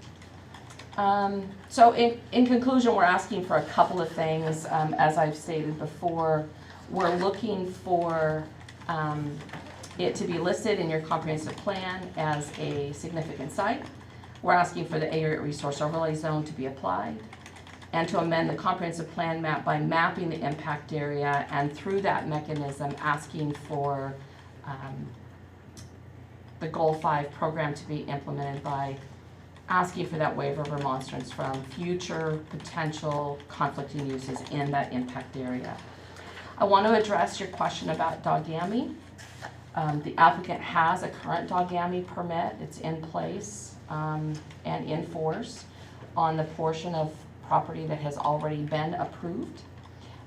So in conclusion, we're asking for a couple of things. As I've stated before, we're looking for it to be listed in your comprehensive plan as a significant site. We're asking for the aggregate resource overlay zone to be applied, and to amend the comprehensive plan map by mapping the impact area, and through that mechanism asking for the Goal 5 program to be implemented by asking for that waiver of remonstrance from future potential conflicting uses in that impact area. I want to address your question about dogami. The applicant has a current dogami permit. It's in place and in force on the portion of property that has already been approved.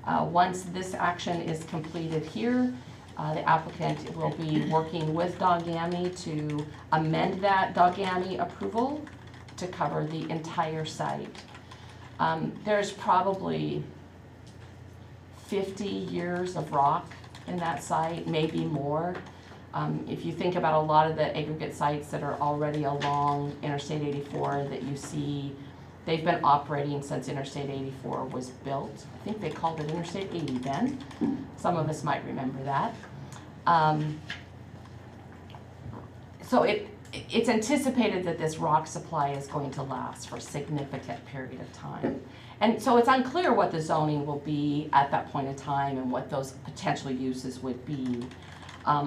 Once this action is completed here, The applicant will be working with Dogami to amend that Dogami approval to cover the entire site. There's probably 50 years of rock in that site, maybe more. If you think about a lot of the aggregate sites that are already along Interstate 84 that you see, they've been operating since Interstate 84 was built. I think they called it Interstate 80 then. Some of us might remember that. So it's anticipated that this rock supply is going to last for a significant period of time. And so it's unclear what the zoning will be at that point in time and what those potential uses would be.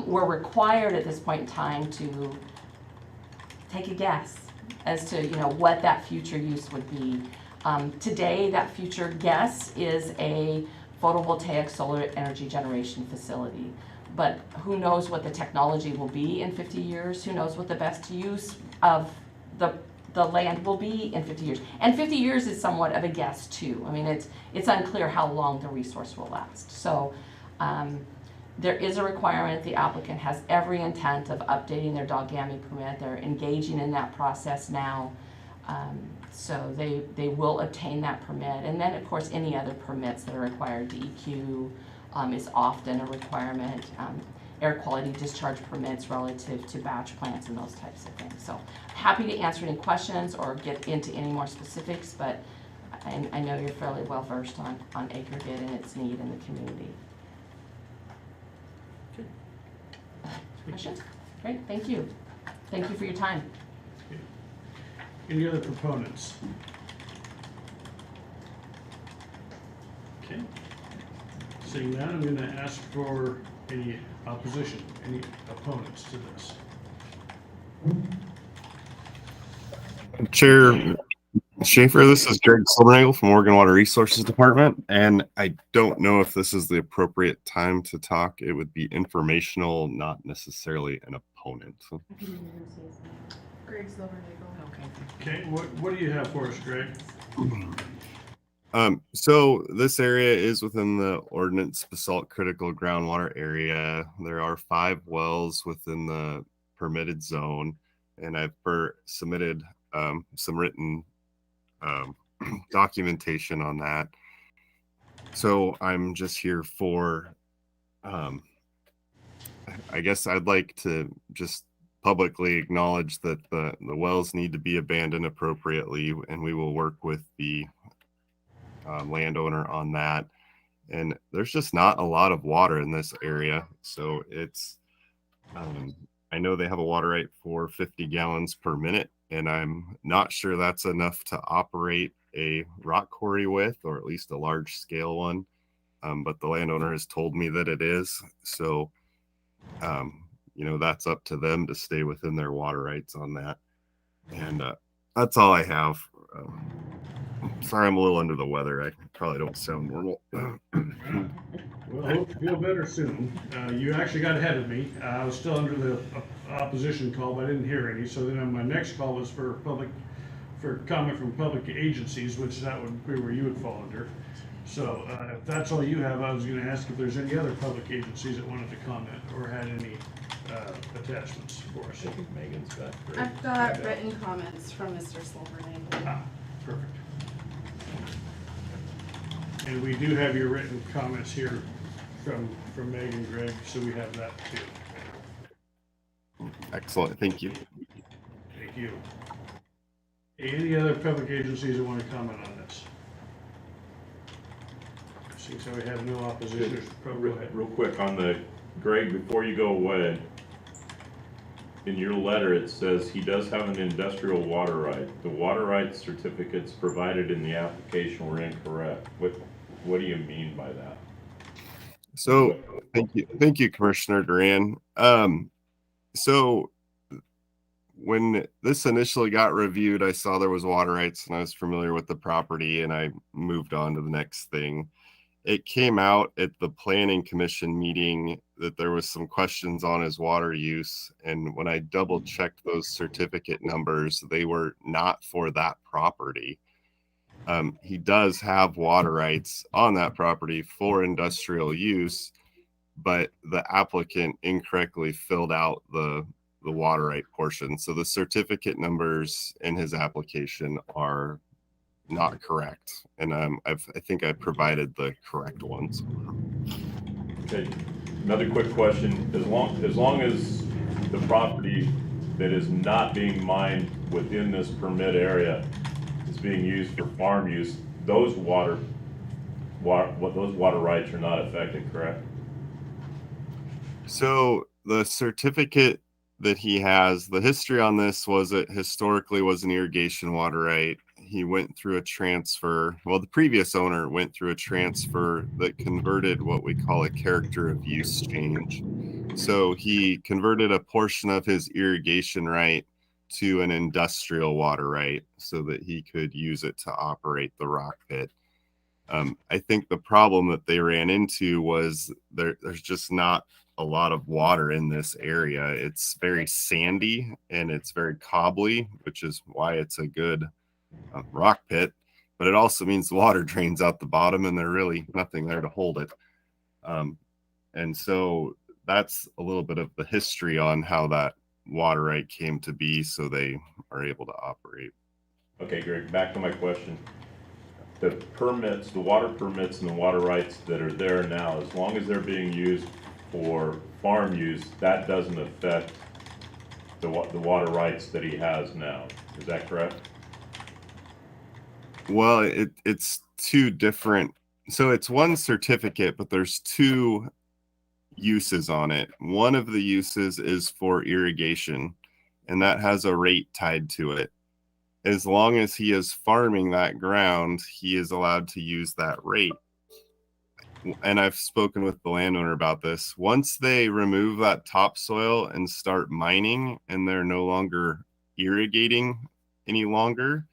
We're required at this point in time to take a guess as to what that future use would be. Today, that future guess is a photovoltaic solar energy generation facility. But who knows what the technology will be in 50 years? Who knows what the best use of the land will be in 50 years? And 50 years is somewhat of a guess too. I mean, it's unclear how long the resource will last. So there is a requirement. The applicant has every intent of updating their Dogami permit. They're engaging in that process now. So they will obtain that permit. And then, of course, any other permits that are required. DEQ is often a requirement. Air quality discharge permits relative to batch plants and those types of things. So happy to answer any questions or get into any more specifics, but I know you're fairly well versed on aggregate and its need in the community. Questions? Great, thank you. Thank you for your time. Any other proponents? Okay. Seeing that, I'm going to ask for any opposition, any opponents to this. Chair Schaefer, this is Greg Silvernagle from Oregon Water Resources Department, and I don't know if this is the appropriate time to talk. It would be informational, not necessarily an opponent. Greg Silvernagle. Okay, what do you have for us, Greg? So this area is within the ordinance basalt critical groundwater area. There are 5 wells within the permitted zone, and I've submitted some written documentation on that. So I'm just here for, I guess I'd like to just publicly acknowledge that the wells need to be abandoned appropriately, and we will work with the landowner on that. And there's just not a lot of water in this area, so it's I know they have a water right for 50 gallons per minute, and I'm not sure that's enough to operate a rock quarry with, or at least a large scale one, but the landowner has told me that it is. So that's up to them to stay within their water rights on that. And that's all I have. Sorry, I'm a little under the weather. I probably don't sound normal. Well, I hope you feel better soon. You actually got ahead of me. I was still under the opposition call, but I didn't hear any. So then my next call was for comment from public agencies, which that would be where you would fall under. So if that's all you have, I was going to ask if there's any other public agencies that wanted to comment or had any attachments for us. I think Megan's got great. I've got written comments from Mr. Silvernagle. Perfect. And we do have your written comments here from Meg and Greg, so we have that too. Excellent. Thank you. Thank you. Any other public agencies that want to comment on this? Seems how we have no opposition. Go ahead. Real quick on the, Greg, before you go away, in your letter it says he does have an industrial water right. The water rights certificates provided in the application were incorrect. What do you mean by that? So thank you, Commissioner Duran. So when this initially got reviewed, I saw there was water rights and I was familiar with the property, and I moved on to the next thing. It came out at the planning commission meeting that there was some questions on his water use, and when I double checked those certificate numbers, they were not for that property. He does have water rights on that property for industrial use, but the applicant incorrectly filled out the water right portion. So the certificate numbers in his application are not correct. And I think I provided the correct ones. Okay, another quick question. As long as the property that is not being mined within this permit area is being used for farm use, those water rights are not affected, correct? So the certificate that he has, the history on this was it historically was an irrigation water right. He went through a transfer. Well, the previous owner went through a transfer that converted what we call a character of use change. So he converted a portion of his irrigation right to an industrial water right so that he could use it to operate the rock pit. I think the problem that they ran into was there's just not a lot of water in this area. It's very sandy and it's very cobbly, which is why it's a good rock pit, but it also means the water drains out the bottom and there's really nothing there to hold it. And so that's a little bit of the history on how that water right came to be, so they are able to operate. Okay, Greg, back to my question. The permits, the water permits and the water rights that are there now, as long as they're being used for farm use, that doesn't affect the water rights that he has now. Is that correct? Well, it's two different. So it's one certificate, but there's two uses on it. One of the uses is for irrigation, and that has a rate tied to it. As long as he is farming that ground, he is allowed to use that rate. And I've spoken with the landowner about this. Once they remove that topsoil and start mining and they're no longer irrigating any longer,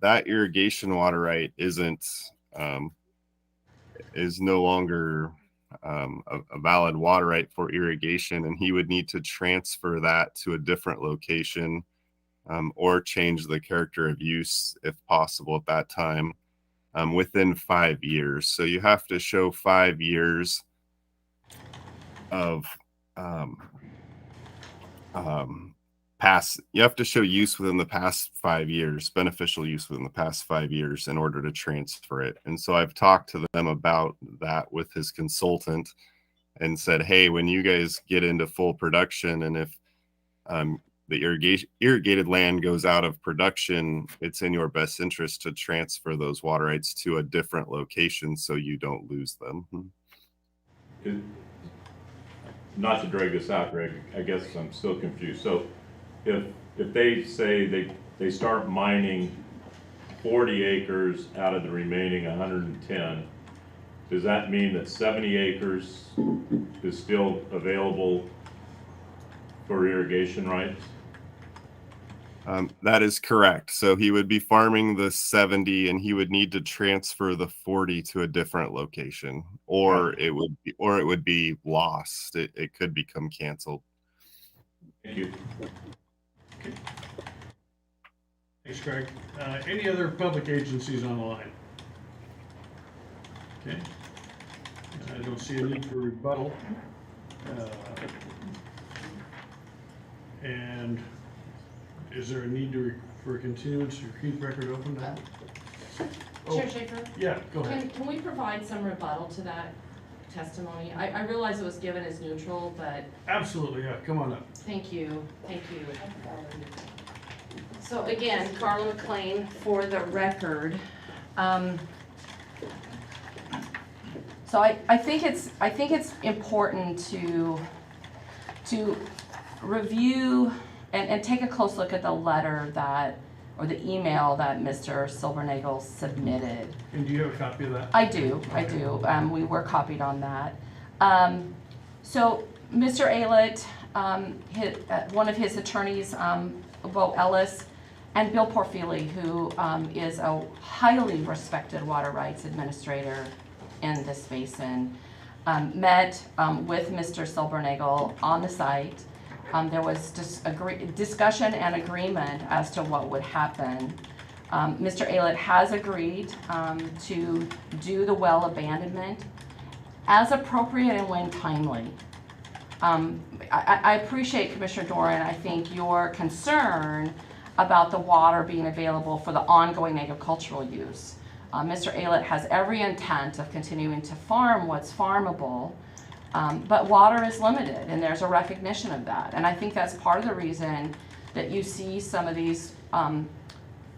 that irrigation water right is no longer a valid water right for irrigation, and he would need to transfer that to a different location or change the character of use if possible at that time within 5 years. So you have to show 5 years of you have to show use within the past 5 years, beneficial use within the past 5 years in order to transfer it. And so I've talked to them about that with his consultant and said, hey, when you guys get into full production, and if the irrigated land goes out of production, it's in your best interest to transfer those water rights to a different location so you don't lose them. Not to drag this out, Greg, I guess I'm still confused. So if they say they start mining 40 acres out of the remaining 110, does that mean that 70 acres is still available for irrigation rights? That is correct. So he would be farming the 70 and he would need to transfer the 40 to a different location, or it would be lost. It could become canceled. Thank you. Okay. Thanks, Greg. Any other public agencies on the line? Okay. I don't see a need for rebuttal. And is there a need for a continuance to keep record open? Chair Schaefer? Yeah, go ahead. Can we provide some rebuttal to that testimony? I realize it was given as neutral, but Absolutely, yeah, come on up. thank you. So again, Carla McLean for the record. So I think it's important to review and take a close look at the letter or the email that Mr. Silbernagel submitted. And do you have a copy of that? I do. We were copied on that. So Mr. Aylett, one of his attorneys, Bo Ellis, and Bill Porfili, who is a highly respected water rights administrator in this basin, met with Mr. Silbernagel on the site. There was discussion and agreement as to what would happen. Mr. Aylett has agreed to do the well abandonment as appropriate and when timely. I appreciate Commissioner Doran, I think your concern about the water being available for the ongoing agricultural use. Mr. Aylett has every intent of continuing to farm what's farmable, but water is limited, and there's a recognition of that. And I think that's part of the reason that you see some of these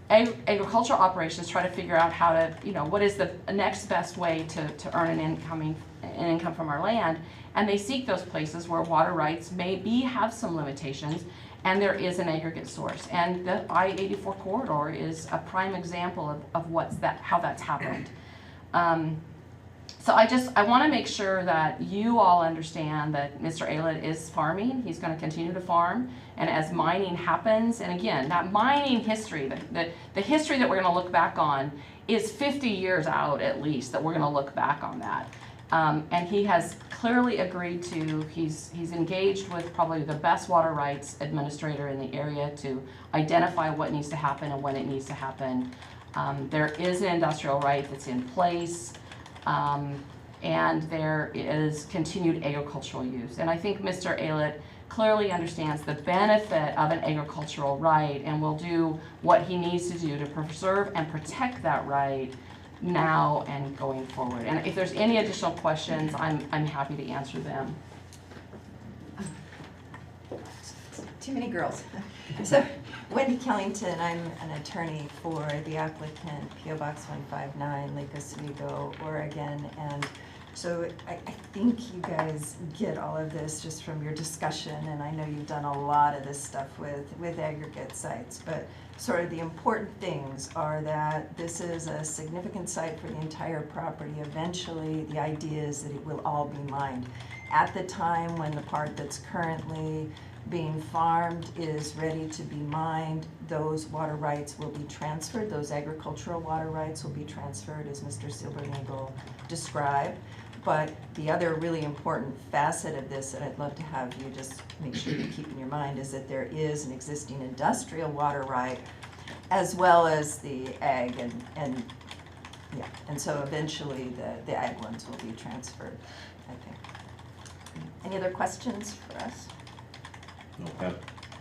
agricultural operations try to figure out how to, what is the next best way to earn an income from our land, and they seek those places where water rights have some limitations, and there is an aggregate source. And the I-84 corridor is a prime example of how that's happened. So I want to make sure that you all understand that Mr. Aylett is farming. He's going to continue to farm, and as mining happens, and again, that mining history, the history that we're going to look back on is 50 years out at least, that we're going to look back on that. And he has clearly agreed to, he's engaged with probably the best water rights administrator in the area to identify what needs to happen and when it needs to happen. There is an industrial right that's in place, and there is continued agricultural use. And I think Mr. Aylett clearly understands the benefit of an agricultural right and will do what he needs to do to preserve and protect that right now and going forward. And if there's any additional questions, I'm happy to answer them. Too many girls. So, Wendy Kellington, I'm an attorney for the applicant, P.O. Box 159, Lake Oswego, Oregon. And so I think you guys get all of this just from your discussion, and I know you've done a lot of this stuff with aggregate sites, but sort of the important things are that this is a significant site for the entire property. Eventually, the idea is that it will all be mined. At the time when the part that's currently being farmed is ready to be mined, those water rights will be transferred. Those agricultural water rights will be transferred, as Mr. Silbernagle described. But the other really important facet of this that I'd love to have you just make sure you keep in your mind is that there is an existing industrial water right as well as the ag and so eventually the ag ones will be transferred, I think. Any other questions for us? No,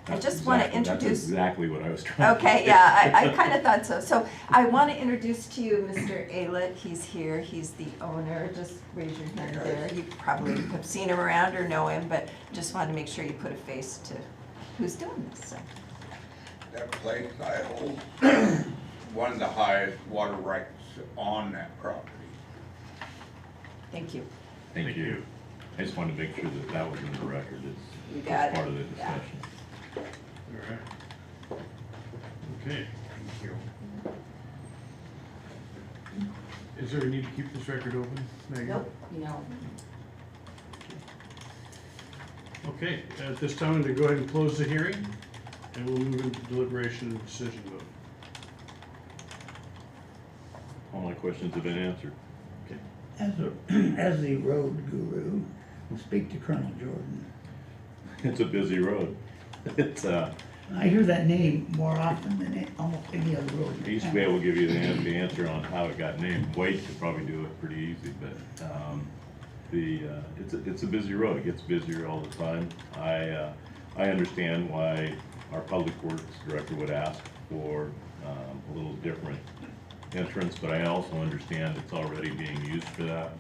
I just want to introduce. That's exactly what I was trying to Okay, yeah, I kind of thought so. So I want to introduce to you Mr. Aylett. He's here. He's the owner. Just raise your hand there. You probably have seen him around or know him, but just wanted to make sure you put a face to who's doing this. So. That place I hold one of the highest water rights on that property. Thank you. Thank you. I just wanted to make sure that was in the record. You It's got part it. of the discussion. All right. Okay. Thank you. Is there a need to keep this record open, Megan? Nope. No. Okay, at this time, I'm going to go ahead and close the hearing, and we'll move into deliberation and decision vote. All my questions have been answered. As the road guru, we'll speak to Colonel Jordan. It's a busy road. It's I hear that name more often than almost any other road. I used to be able to give you the answer on how it got named. Wade could probably do it pretty easy, but it's a busy road. It gets busier all the time. I understand why our public works director would ask for a little different entrance, but I also understand it's already being used for that.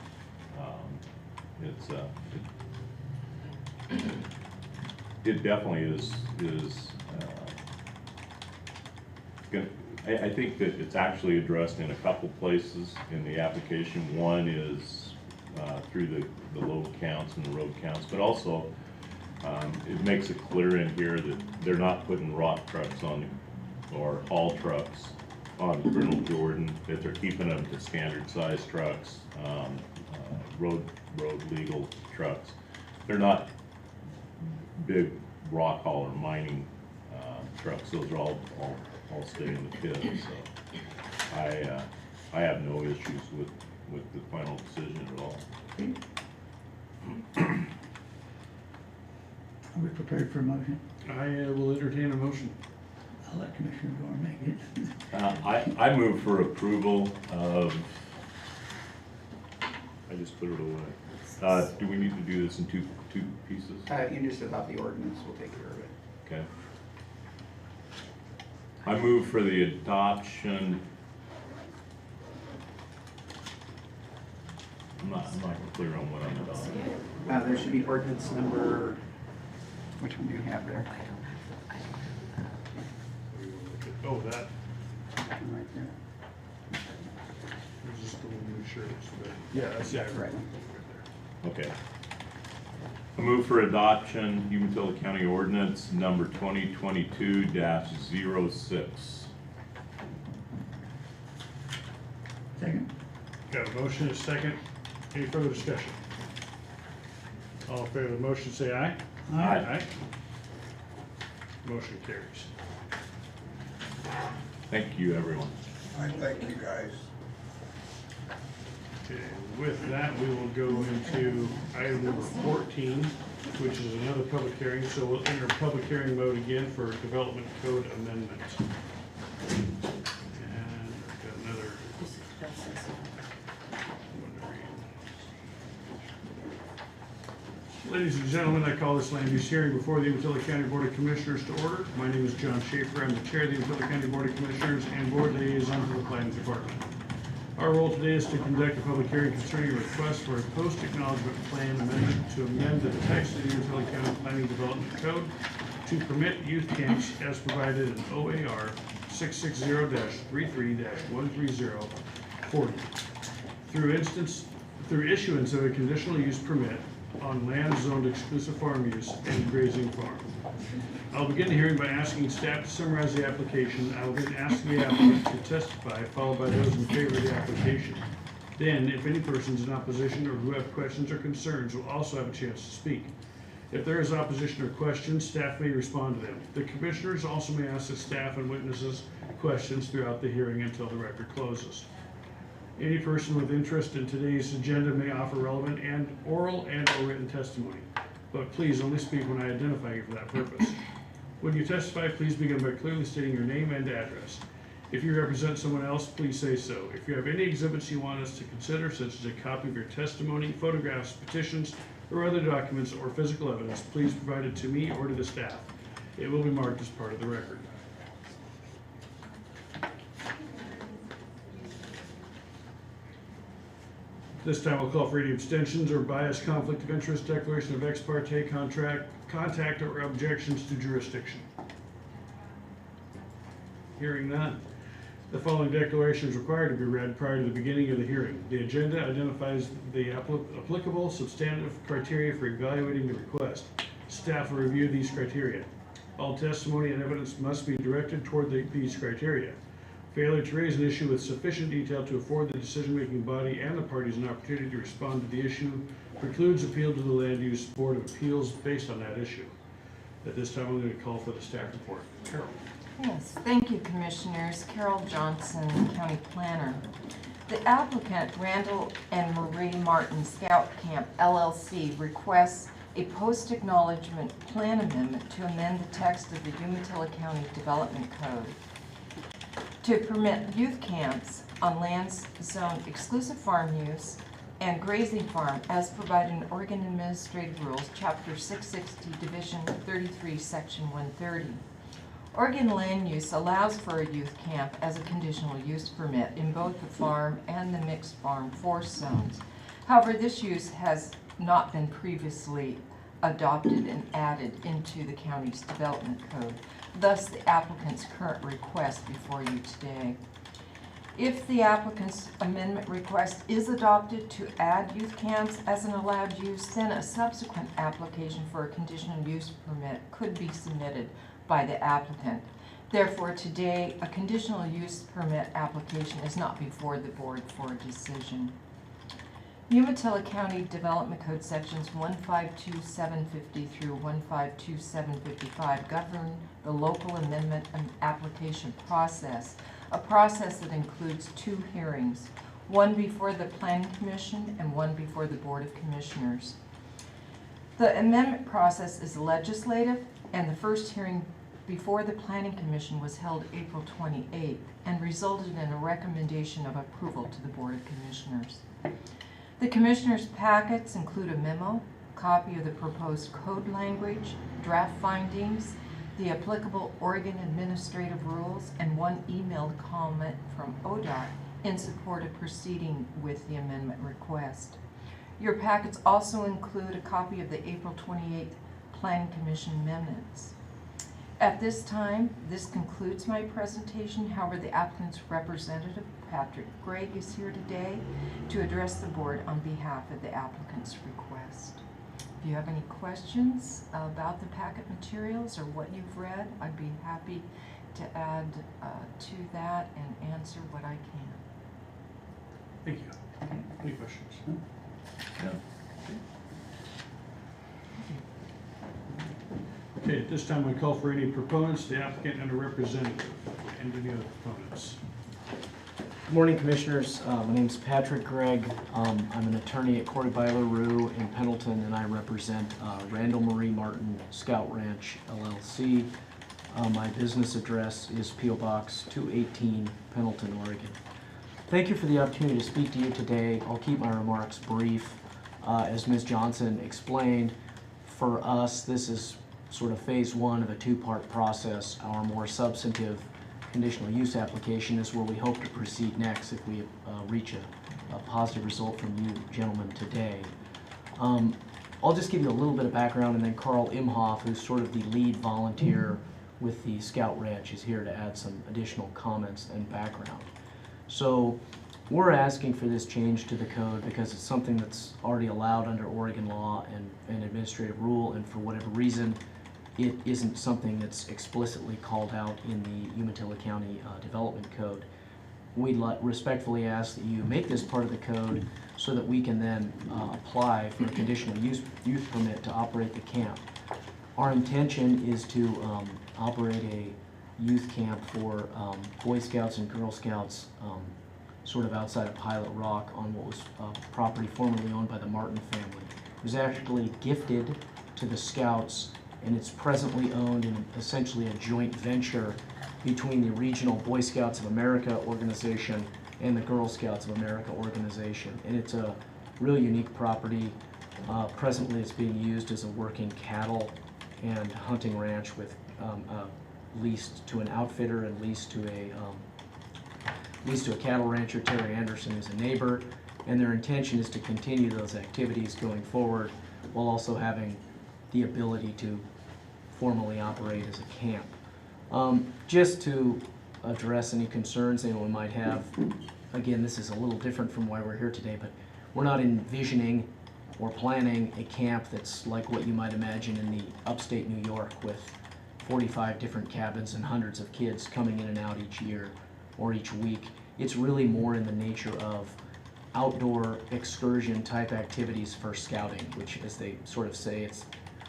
It definitely is I think that it's actually addressed in a couple places in the application. One is through the load counts and the road counts, but also it makes it clear in here that they're not putting rock trucks on or haul trucks on Colonel Jordan, that they're keeping them to standard size trucks, road legal trucks. They're not big rock hauler mining trucks. Those are all stay in the pit. So I have no issues with the final decision at all. Are we prepared for a motion? I will entertain a motion. I'll let Commissioner Dorn make it. I move for approval of, I just put it away. Do we need to do this in two pieces? You can just adopt the ordinance, we'll take care of it. Okay. I move for the adoption. I'm not clear on what I'm adopting. There should be ordinance number, which one do you have there? Oh, that, Right there. there's just a little new shirts, but, yeah, that's the Right. Okay. I move for adoption, Umatilla County Ordinance number 2022-06. Second. Got a motion and a second. Any further discussion? All in favor of the motion, say aye. Aye. Motion carries. Thank you, everyone. I thank you guys. Okay, with that, we will go into item number 14, which is another public hearing. So we'll enter public hearing mode again for development code amendments. And I've got another one to read. Ladies and gentlemen, I call this land use hearing before the Umatilla County Board of Commissioners to order. My name is John Schaefer. I'm the chair of the Umatilla County Board of Commissioners and board liaison to the planning department. Our role today is to conduct a public hearing concerning a request for a post-acknowledgement plan amendment to amend the text of the Umatilla County Planning Development Code to permit youth camps as provided in OAR 660-33-13040 through issuance of a conditional use permit on land zoned exclusive farm use and grazing farm. I'll begin the hearing by asking staff to summarize the application. I will then ask the applicant to testify, followed by those in favor of the application. Then, if any persons in opposition or who have questions or concerns will also have a chance to speak. If there is opposition or questions, staff may respond to them. The commissioners also may ask the staff and witnesses questions throughout the hearing until the record closes. Any person with interest in today's agenda may offer relevant and oral and/or written testimony, but please only speak when I identify you for that purpose. When you testify, please begin by clearly stating your name and address. If you represent someone else, please say so. If you have any exhibits you want us to consider, such as a copy of your testimony, photographs, petitions, or other documents or physical evidence, please provide it to me or to the staff. It will be marked as part of the record. This time I'll call for any abstentions or bias, conflict of interest, declaration of ex parte contact, or objections to jurisdiction. Hearing none. The following declaration is required to be read prior to the beginning of the hearing. The agenda identifies the applicable substantive criteria for evaluating the request. Staff will review these criteria. All testimony and evidence must be directed toward these criteria. Failure to raise an issue with sufficient detail to afford the decision-making body and the parties an opportunity to respond to the issue precludes appeal to the Land Use Board of Appeals based on that issue. At this time, I'm going to call for the staff report. Carol. Yes, thank you, Commissioners. Carol Johnson, County Planner. The applicant, Randall and Marie Martin Scout Camp LLC, requests a post-acknowledgement plan amendment to amend the text of the Umatilla County Development Code to permit youth camps on lands zoned exclusive farm use and grazing farm as provided in Oregon Administrative Rules, Chapter 660, Division 33, Section 130. Oregon land use allows for a youth camp as a conditional use permit in both the farm and the mixed farm forest zones. However, this use has not been previously adopted and added into the county's development code, thus the applicant's current request before you today. If the applicant's amendment request is adopted to add youth camps as an allowed use, then a subsequent application for a conditional use permit could be submitted by the applicant. Therefore, today, a conditional use permit application is not before the board for a decision. Umatilla County Development Code Sections 152750 through 152755 govern the local amendment and application process, a process that includes 2 hearings, one before the Planning Commission and one before the Board of Commissioners. The amendment process is legislative, and the first hearing before the Planning Commission was held April 28th and resulted in a recommendation of approval to the Board of Commissioners. The Commissioners' packets include a memo, copy of the proposed code language, draft findings, the applicable Oregon administrative rules, and one emailed comment from ODOT in support of proceeding with the amendment request. Your packets also include a copy of the April 28th Planning Commission minutes. At this time, this concludes my presentation. However, the applicant's representative, Patrick Gregg, is here today to address the board on behalf of the applicant's request. If you have any questions about the packet materials or what you've read, I'd be happy to add to that and answer what I can. Thank you. Any questions? No. Okay, at this time we call for any proponents, the applicant and a representative, and any other proponents. Good morning, Commissioners. My name's Patrick Gregg. I'm an attorney at Corey Byler Rue in Pendleton, and I represent Randall Marie Martin Scout Ranch LLC. My business address is P.O. Box 218, Pendleton, Oregon. Thank you for the opportunity to speak to you today. I'll keep my remarks brief. As Ms. Johnson explained, for us, this is sort of phase one of a two-part process. Our more substantive conditional use application is where we hope to proceed next if we reach a positive result from you gentlemen today. I'll just give you a little bit of background, and then Carl Imhoff, who's sort of the lead volunteer with the Scout Ranch, is here to add some additional comments and background. So we're asking for this change to the code because it's something that's already allowed under Oregon law and administrative rule, and for whatever reason it isn't something that's explicitly called out in the Umatilla County Development Code. We'd respectfully ask that you make this part of the code so that we can then apply for a conditional use permit to operate the camp. Our intention is to operate a youth camp for Boy Scouts and Girl Scouts sort of outside of Pilot Rock on what was property formerly owned by the Martin family. It was actually gifted to the Scouts, and it's presently owned in essentially a joint venture between the regional Boy Scouts of America organization and the Girl Scouts of America organization. And it's a really unique property. Presently it's being used as a working cattle and hunting ranch with leased to an outfitter and leased to a cattle rancher, Terry Anderson, who's a neighbor. And their intention is to continue those activities going forward while also having the ability to formally operate as a camp. Just to address any concerns anyone might have, again, this is a little different from why we're here today, but we're not envisioning or planning a camp that's like what you might imagine in the upstate New York with 45 different cabins and hundreds of kids coming in and out each year or each week. It's really more in the nature of outdoor excursion type activities for scouting, which, as they sort of say, it's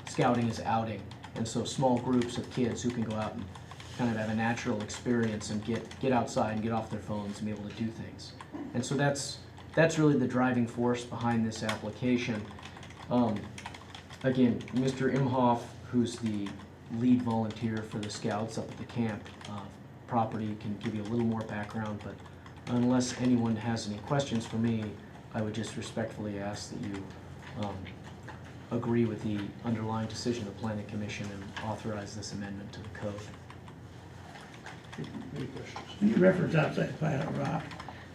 scouting is outing. And so small groups of kids who can go out and kind of have a natural experience and get outside and get off their phones and be able to do things. And so that's really the driving force behind this application. Again, Mr. Imhoff, who's the lead volunteer for the Scouts up at the camp property, can give you a little more background, but unless anyone has any questions for me, I would just respectfully ask that you agree with the underlying decision of the Planning Commission and authorize this amendment to the code. Any questions? When you reference outside Pilot Rock,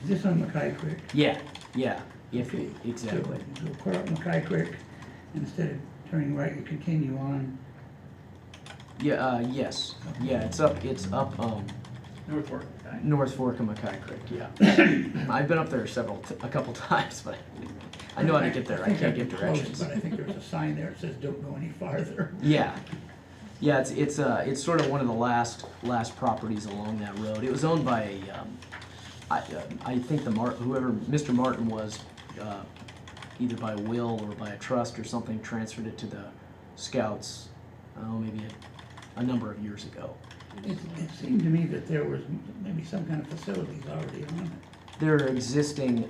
is this on Mackay Creek? Yeah, Okay. exactly. So clear up Mackay Creek, and instead of turning right, you continue on. Yeah, yes. Yeah, it's up North Fork. North Fork of Mackay Creek, yeah. I've been up there a couple times, but I know how to get there. I can't get directions. But I think there's a sign there that says don't go any farther. Yeah. Yeah, it's sort of one of the last properties along that road. It was owned by I think whoever Mr. Martin was, either by will or by a trust or something, transferred it to the Scouts, maybe a number of years ago. It seemed to me that there was maybe some kind of facilities already on it. There are existing.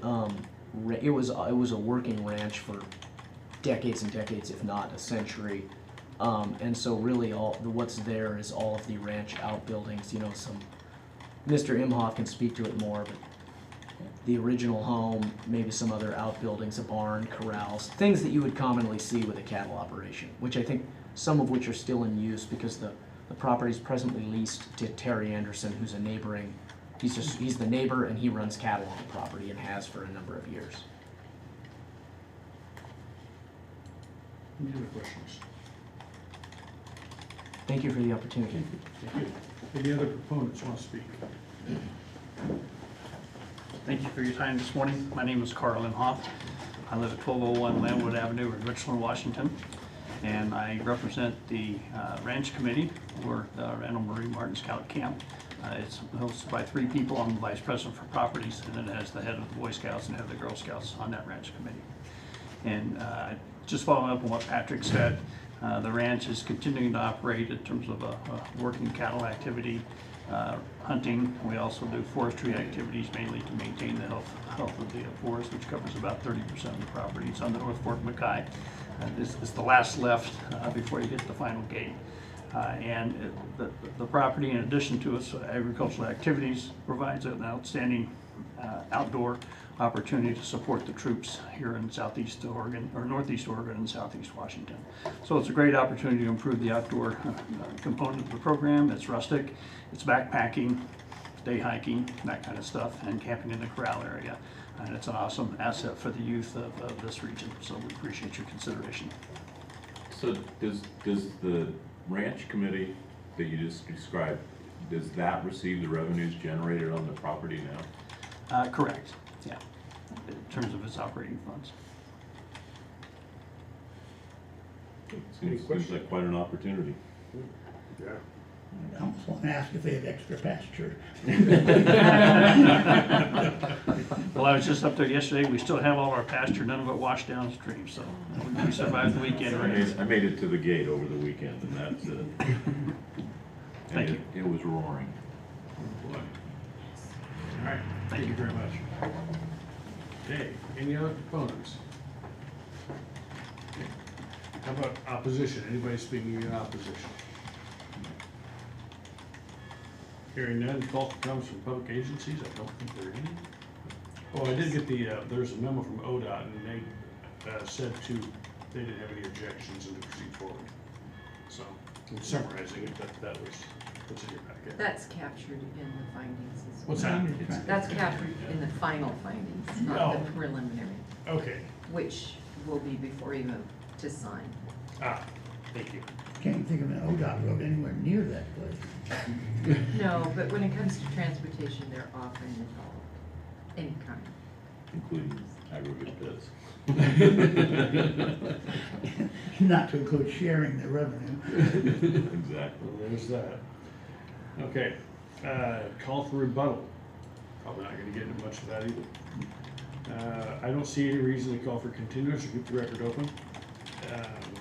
It was a working ranch for decades and decades, if not a century. And so really what's there is all of the ranch outbuildings. You know, Mr. Imhoff can speak to it more, but the original home, maybe some other outbuildings, a barn, corrals, things that you would commonly see with a cattle operation, which I think some of which are still in use because the property is presently leased to Terry Anderson, who's a neighboring, he's the neighbor and he runs cattle on the property and has for a number of years. Any other questions? Thank you for the opportunity. Thank you. Any other proponents want to speak? Thank you for your time this morning. My name is Carl Imhoff. I live at 1201 Landwood Avenue in Richland, Washington, and I represent the Ranch Committee for the Randall Marie Martin Scout Camp. It's hosted by 3 people. I'm the Vice President for Properties, and then it has the head of the Boy Scouts and head of the Girl Scouts on that Ranch Committee. And just following up on what Patrick said, the ranch is continuing to operate in terms of a working cattle activity, hunting. We also do forestry activities mainly to maintain the health of the forest, which covers about 30% of the property. It's on the North Fork Mackay. This is the last left before you hit the final gate. And the property, in addition to its agricultural activities, provides an outstanding outdoor opportunity to support the troops here in Southeast Oregon, or Northeast Oregon and Southeast Washington. So it's a great opportunity to improve the outdoor component of the program. It's rustic, it's backpacking, day hiking, that kind of stuff, and camping in the corral area. And it's an awesome asset for the youth of this region, so we appreciate your consideration. So does the ranch committee that you just described, does that receive the revenues generated on the property now? Correct, yeah, in terms of its operating funds. Seems like quite an opportunity. Yeah. I almost want to ask if they have extra pasture. Well, I was just up there yesterday. We still have all our pasture, none of it washed downstream, so we survived the weekend. I made it to the gate over the weekend, and that's it. Thank you. It was roaring. All right, thank you very much. Okay, any other proponents? Okay. How about opposition? Anybody speaking in opposition? Hearing none, call for comments from public agencies. I don't think there are any. Oh, I did get there's a memo from ODOT, and they said they didn't have any objections and to proceed forward. So I'm summarizing it, but that was what's in your packet. That's captured in the findings as well. What's that? That's captured in the final findings, not the preliminary, Okay. which will be before you to sign. Thank you. Can't even think of an ODOT road anywhere near that place. No, but when it comes to transportation, they're often involved, any kind. Including aggregate bids. Not to include sharing the revenue. Exactly. Well, there's that. Okay, call for rebuttal. Probably not gonna get into much of that either. I don't see any reason to call for continuance or keep the record open.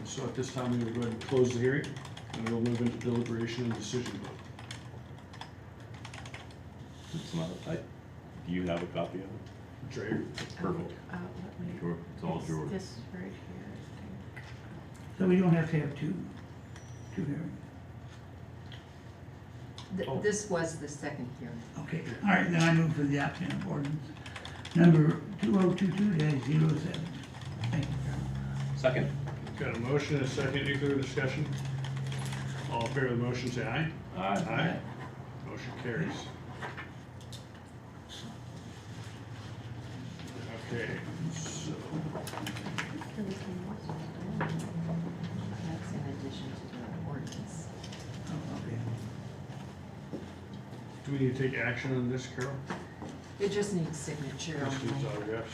So at this time, we will go ahead and close the hearing, and we'll move into deliberation and decision vote. It's not, do you have a copy of it? Dreyer? Perfect. Sure, it's all yours. This right here, I think. So we don't have to have two hearings. Oh. This was the second hearing. Okay, all right, then I move for the adoption of ordinance number 2022-07. Thank you. Second. Got a motion and a second. Any further discussion? All in favor of the motion, say aye. Aye. Motion carries. Okay, so That's in addition to the ordinance. Oh, okay. do we need to take action on this, Carol? It just needs signature Just needs only. autographs.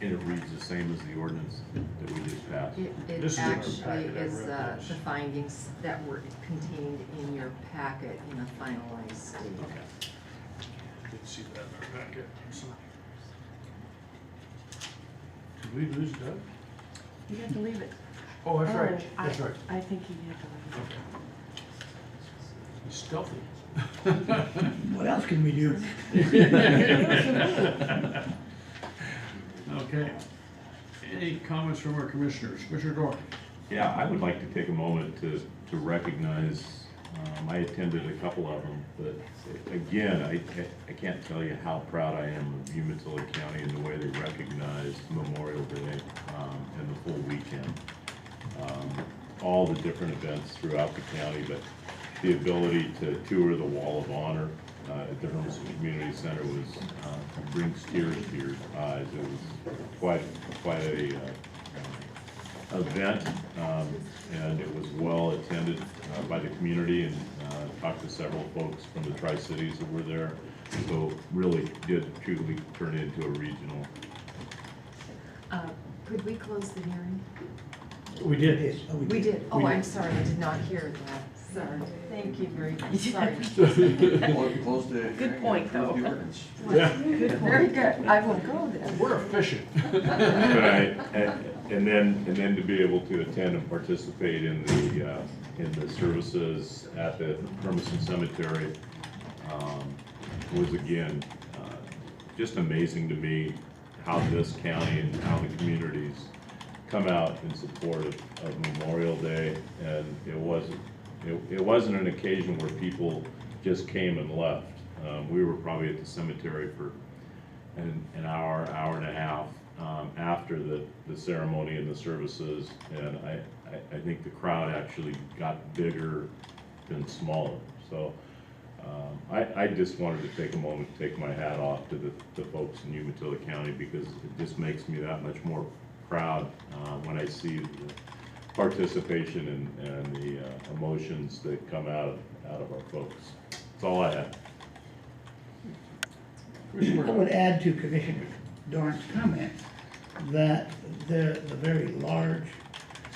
And it reads the same as the ordinance that we just passed. It This is in our actually packet. I is read this. the findings that were contained in your packet in a finalized state. Okay. Didn't see that in our packet. So. Did we lose Doug? You have to leave it. Oh, that's right. That's right. I think you have to leave it. Okay. He's stealthy. What else can we do? Okay. Any comments from our commissioners? Commissioner Doran? Yeah, I would like to take a moment to recognize I attended a couple of them, but again, I can't tell you how proud I am of Umatilla County and the way they recognized Memorial Day and the full weekend. All the different events throughout the county, but the ability to tour the Wall of Honor at the Hermiston Community Center was brings tears to your eyes. It was quite a event, and it was well attended by the community, and talked to several folks from the Tri-Cities that were there. So really did truly turn into a regional. Could we close the hearing? We did. We did. Oh, We I'm did. sorry, I did not hear that. Sorry. Thank you very much. Sorry. Close the. Good point, though. Yeah. Very good. I will go then. We're efficient. But and then to be able to attend and participate in the services at the Hermiston Cemetery was again just amazing to me how this county and how the communities come out in support of Memorial Day, and it wasn't an occasion where people just came and left. We were probably at the cemetery for an hour and a half after the ceremony and the services, and I think the crowd actually got bigger than smaller. So I just wanted to take a moment to take my hat off to the folks in Umatilla County, because it just makes me that much more proud when I see the participation and the emotions that come out of our folks. That's all I have. I would add to Commissioner Dorn's comment that the very large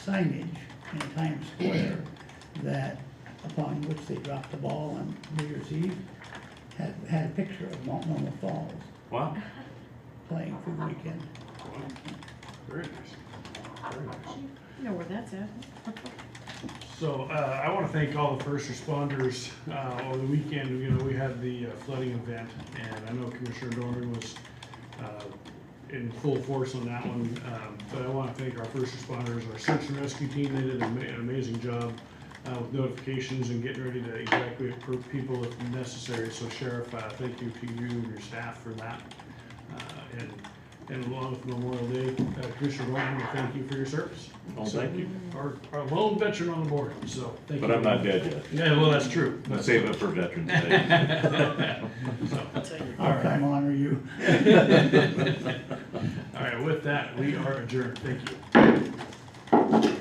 signage in Times Square that upon which they dropped the ball on New Year's Eve had a picture of Multnomah Falls Wow. playing through the weekend. Very nice. Very nice. You know where that's at? So I want to thank all the first responders over the weekend. You know, we had the flooding event, and I know Commissioner Dorn was in full force on that one. But I want to thank our first responders, our search and rescue team. They did an amazing job with notifications and getting ready to evacuate people if necessary. So Sheriff, thank you to you and your staff for that. And along with Memorial Day, Commissioner Dorn, thank you for your service. Oh, thank you. Our lone veteran on the board, so thank you. But I'm not dead yet. Yeah, well, that's true. Let's save it for Veterans Day. Our time will honor you. All right, with that, we are adjourned. Thank you.